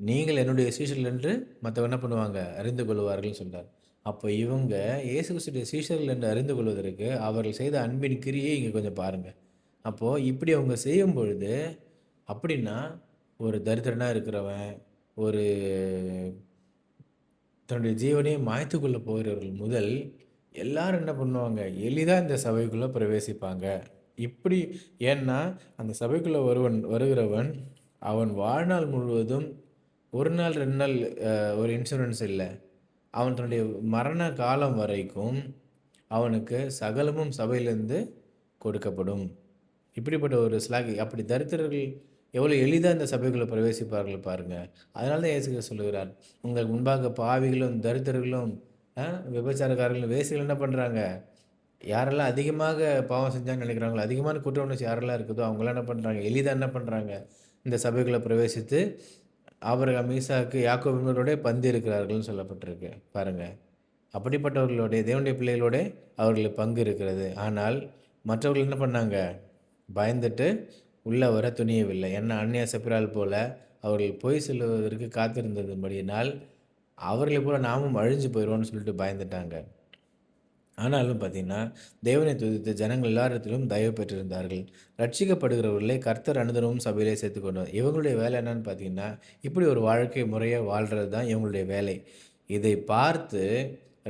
நீங்கள் என்னுடைய சீஷர்கள் என்று மற்றவங்க என்ன பண்ணுவாங்க? அறிந்து கொள்வார்கள்னு சொல்றார். அப்போ இவங்க இயேசு கிறிஸ்துடைய சீஷர்கள் என்று அறிந்து கொள்வதற்கு அவர்கள் செய்த அன்பின் கிரியை இங்கே கொஞ்சம் பாருங்கள். அப்போது இப்படி அவங்க செய்யும் பொழுது, அப்படின்னா ஒரு தரித்திரனாக இருக்கிறவன், ஒரு தன்னுடைய ஜீவனையே மாய்த்து கொள்ள போகிறவர்கள் முதல் எல்லாரும் என்ன பண்ணுவாங்க? எளிதாக இந்த சபைக்குள்ளே பிரவேசிப்பாங்க. இப்படி ஏன்னா அந்த சபைக்குள்ளே வருகிறவன் அவன் வாழ்நாள் முழுவதும் 1 நாள் 2 நாள் ஒரு இன்சூரன்ஸ் இல்லை. அவன் தன்னுடைய மரண காலம் வரைக்கும் அவனுக்கு சகலமும் சபையிலேருந்து கொடுக்கப்படும். இப்படிப்பட்ட ஒரு ஸ்லாகி. அப்படி தரித்திரர்கள் எவ்வளோ எளிதாக இந்த சபைக்குள்ளே பிரவேசிப்பார்கள் பாருங்கள். அதனால தான் இயேசு கிறிஸ்து சொல்லுகிறார், உங்களுக்கு முன்பாக பாவிகளும் தரித்திரர்களும் விபச்சாரக்காரர்களும் வேசிகள் என்ன பண்ணுறாங்க? யாரெல்லாம் அதிகமாக பாவம் செஞ்சான்னு நினைக்கிறாங்களோ, அதிகமான குற்ற உணர்ச்சி யாரெல்லாம் இருக்குதோ அவங்களாம் என்ன பண்ணுறாங்க? எளிதாக என்ன பண்ணுறாங்க? இந்த சபைக்குள்ளே பிரவேசித்து ஆபிரகாம், ஈசாக்கு, யாக்கோபு என்பவரோட பந்தி இருக்கிறார்கள்னு சொல்லப்பட்டிருக்கு பாருங்கள். அப்படிப்பட்டவர்களுடைய தேவனுடைய பிள்ளைகளோட அவர்களுக்கு பங்கு இருக்கிறது. ஆனால் மற்றவர்கள் என்ன பண்ணாங்க? பயந்துட்டு உள்ளே வர துணியவில்லை. ஏன்னா அந்நிய சப்பிரால் போல அவர்கள் பொய் சொல்லுவதற்கு காத்திருந்ததுபடியினால் அவர்களை போல நாமும் அழிஞ்சு போயிடுவோம்னு சொல்லிட்டு பயந்துட்டாங்க. ஆனாலும் பார்த்தீங்கன்னா, தேவனை துதித்து ஜனங்கள் எல்லாரிடத்திலும் தயவு பெற்றிருந்தார்கள். ரட்சிக்கப்படுகிறவர்களை கர்த்தர் அனுதினமும் சபையிலே சேர்த்துக் கொண்டார். இவங்களுடைய வேலை என்னன்னு பார்த்தீங்கன்னா, இப்படி ஒரு வாழ்க்கை முறையை வாழ்கிறது தான் இவங்களுடைய வேலை. இதை பார்த்து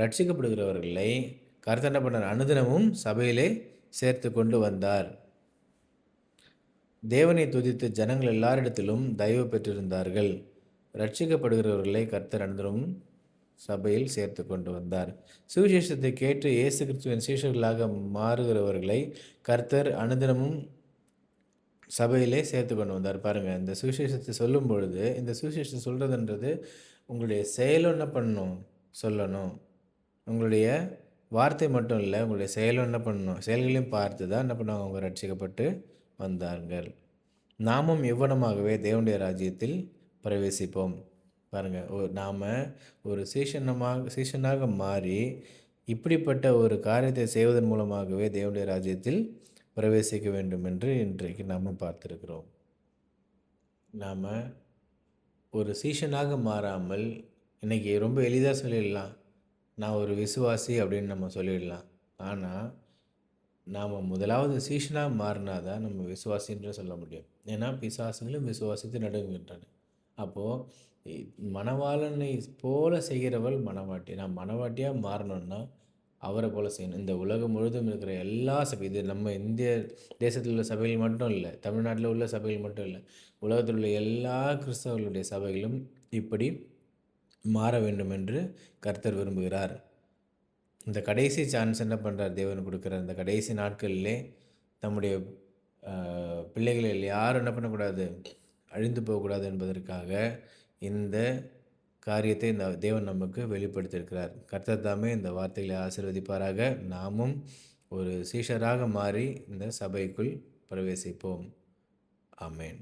ரட்சிக்கப்படுகிறவர்களை கர்த்தர் என்ன பண்ணார்? அனுதினமும் சபையிலே சேர்த்து கொண்டு வந்தார். தேவனை துதித்து ஜனங்கள் எல்லாரிடத்திலும் தயவு பெற்றிருந்தார்கள். ரட்சிக்கப்படுகிறவர்களை கர்த்தர் அனுதினமும் சபையில் சேர்த்து கொண்டு வந்தார். சுவிசேஷத்தை கேட்டு இயேசு கிறிஸ்துவின் சீஷர்களாக மாறுகிறவர்களை கர்த்தர் அனுதினமும் சபையிலே சேர்த்து கொண்டு வந்தார். பாருங்கள், இந்த சுவிசேஷத்தை சொல்லும் பொழுது, இந்த சுவிசேஷத்தை சொல்கிறதுன்றது உங்களுடைய செயலும் என்ன பண்ணணும்? சொல்லணும். உங்களுடைய வார்த்தை மட்டும் இல்லை, உங்களுடைய செயலும் என்ன பண்ணணும்? செயல்களையும் பார்த்து தான் என்ன பண்ணுவாங்க? அவங்க ரட்சிக்கப்பட்டு வந்தார்கள். நாமும் இவ்வனமாகவே தேவனுடைய ராஜ்யத்தில் பிரவேசிப்போம். பாருங்கள், நாம் ஒரு சீஷனாக மாறி இப்படிப்பட்ட ஒரு காரியத்தை செய்வதன் மூலமாகவே தேவனுடைய ராஜ்யத்தில் பிரவேசிக்க வேண்டும் என்று இன்றைக்கு நாம் பார்த்துருக்கிறோம். நாம் ஒரு சீஷனாக மாறாமல் இன்றைக்கி ரொம்ப எளிதாக சொல்லிடலாம், நான் ஒரு விசுவாசி அப்படின்னு நம்ம சொல்லிடலாம். ஆனால் நாம் முதலாவது சீஷனாக மாறினா தான் நம்ம விசுவாசின்னு சொல்ல முடியும். ஏன்னா பிசாசுகளும் விசுவாசித்து நடுங்குகின்றன. அப்போது மணவாளனை போல செய்கிறவள் மணவாட்டி. நான் மணவாட்டியாக மாறணுன்னா அவரை போல செய்யணும். இந்த உலகம் முழுவதும் இருக்கிற எல்லா சபை, இது நம்ம இந்திய தேசத்தில் உள்ள சபைகள் மட்டும் இல்லை, தமிழ்நாட்டில் உள்ள சபைகள் மட்டும் இல்லை, உலகத்தில் உள்ள எல்லா கிறிஸ்தவர்களுடைய சபைகளும் இப்படி மாற வேண்டும் என்று கர்த்தர் விரும்புகிறார். இந்த கடைசி சான்ஸ் என்ன பண்ணுறார்? தேவன் கொடுக்குற இந்த கடைசி நாட்களிலே தம்முடைய பிள்ளைகளில் யாரும் என்ன பண்ணக்கூடாது? அழிந்து போகக்கூடாது என்பதற்காக இந்த காரியத்தை இந்த தேவன் நமக்கு வெளிப்படுத்தியிருக்கிறார். கர்த்தர் தாமே இந்த வார்த்தைகளை ஆசீர்வதிப்பாராக. நாமும் ஒரு சீஷராக மாறி இந்த சபைக்குள் பிரவேசிப்போம். ஆமென்.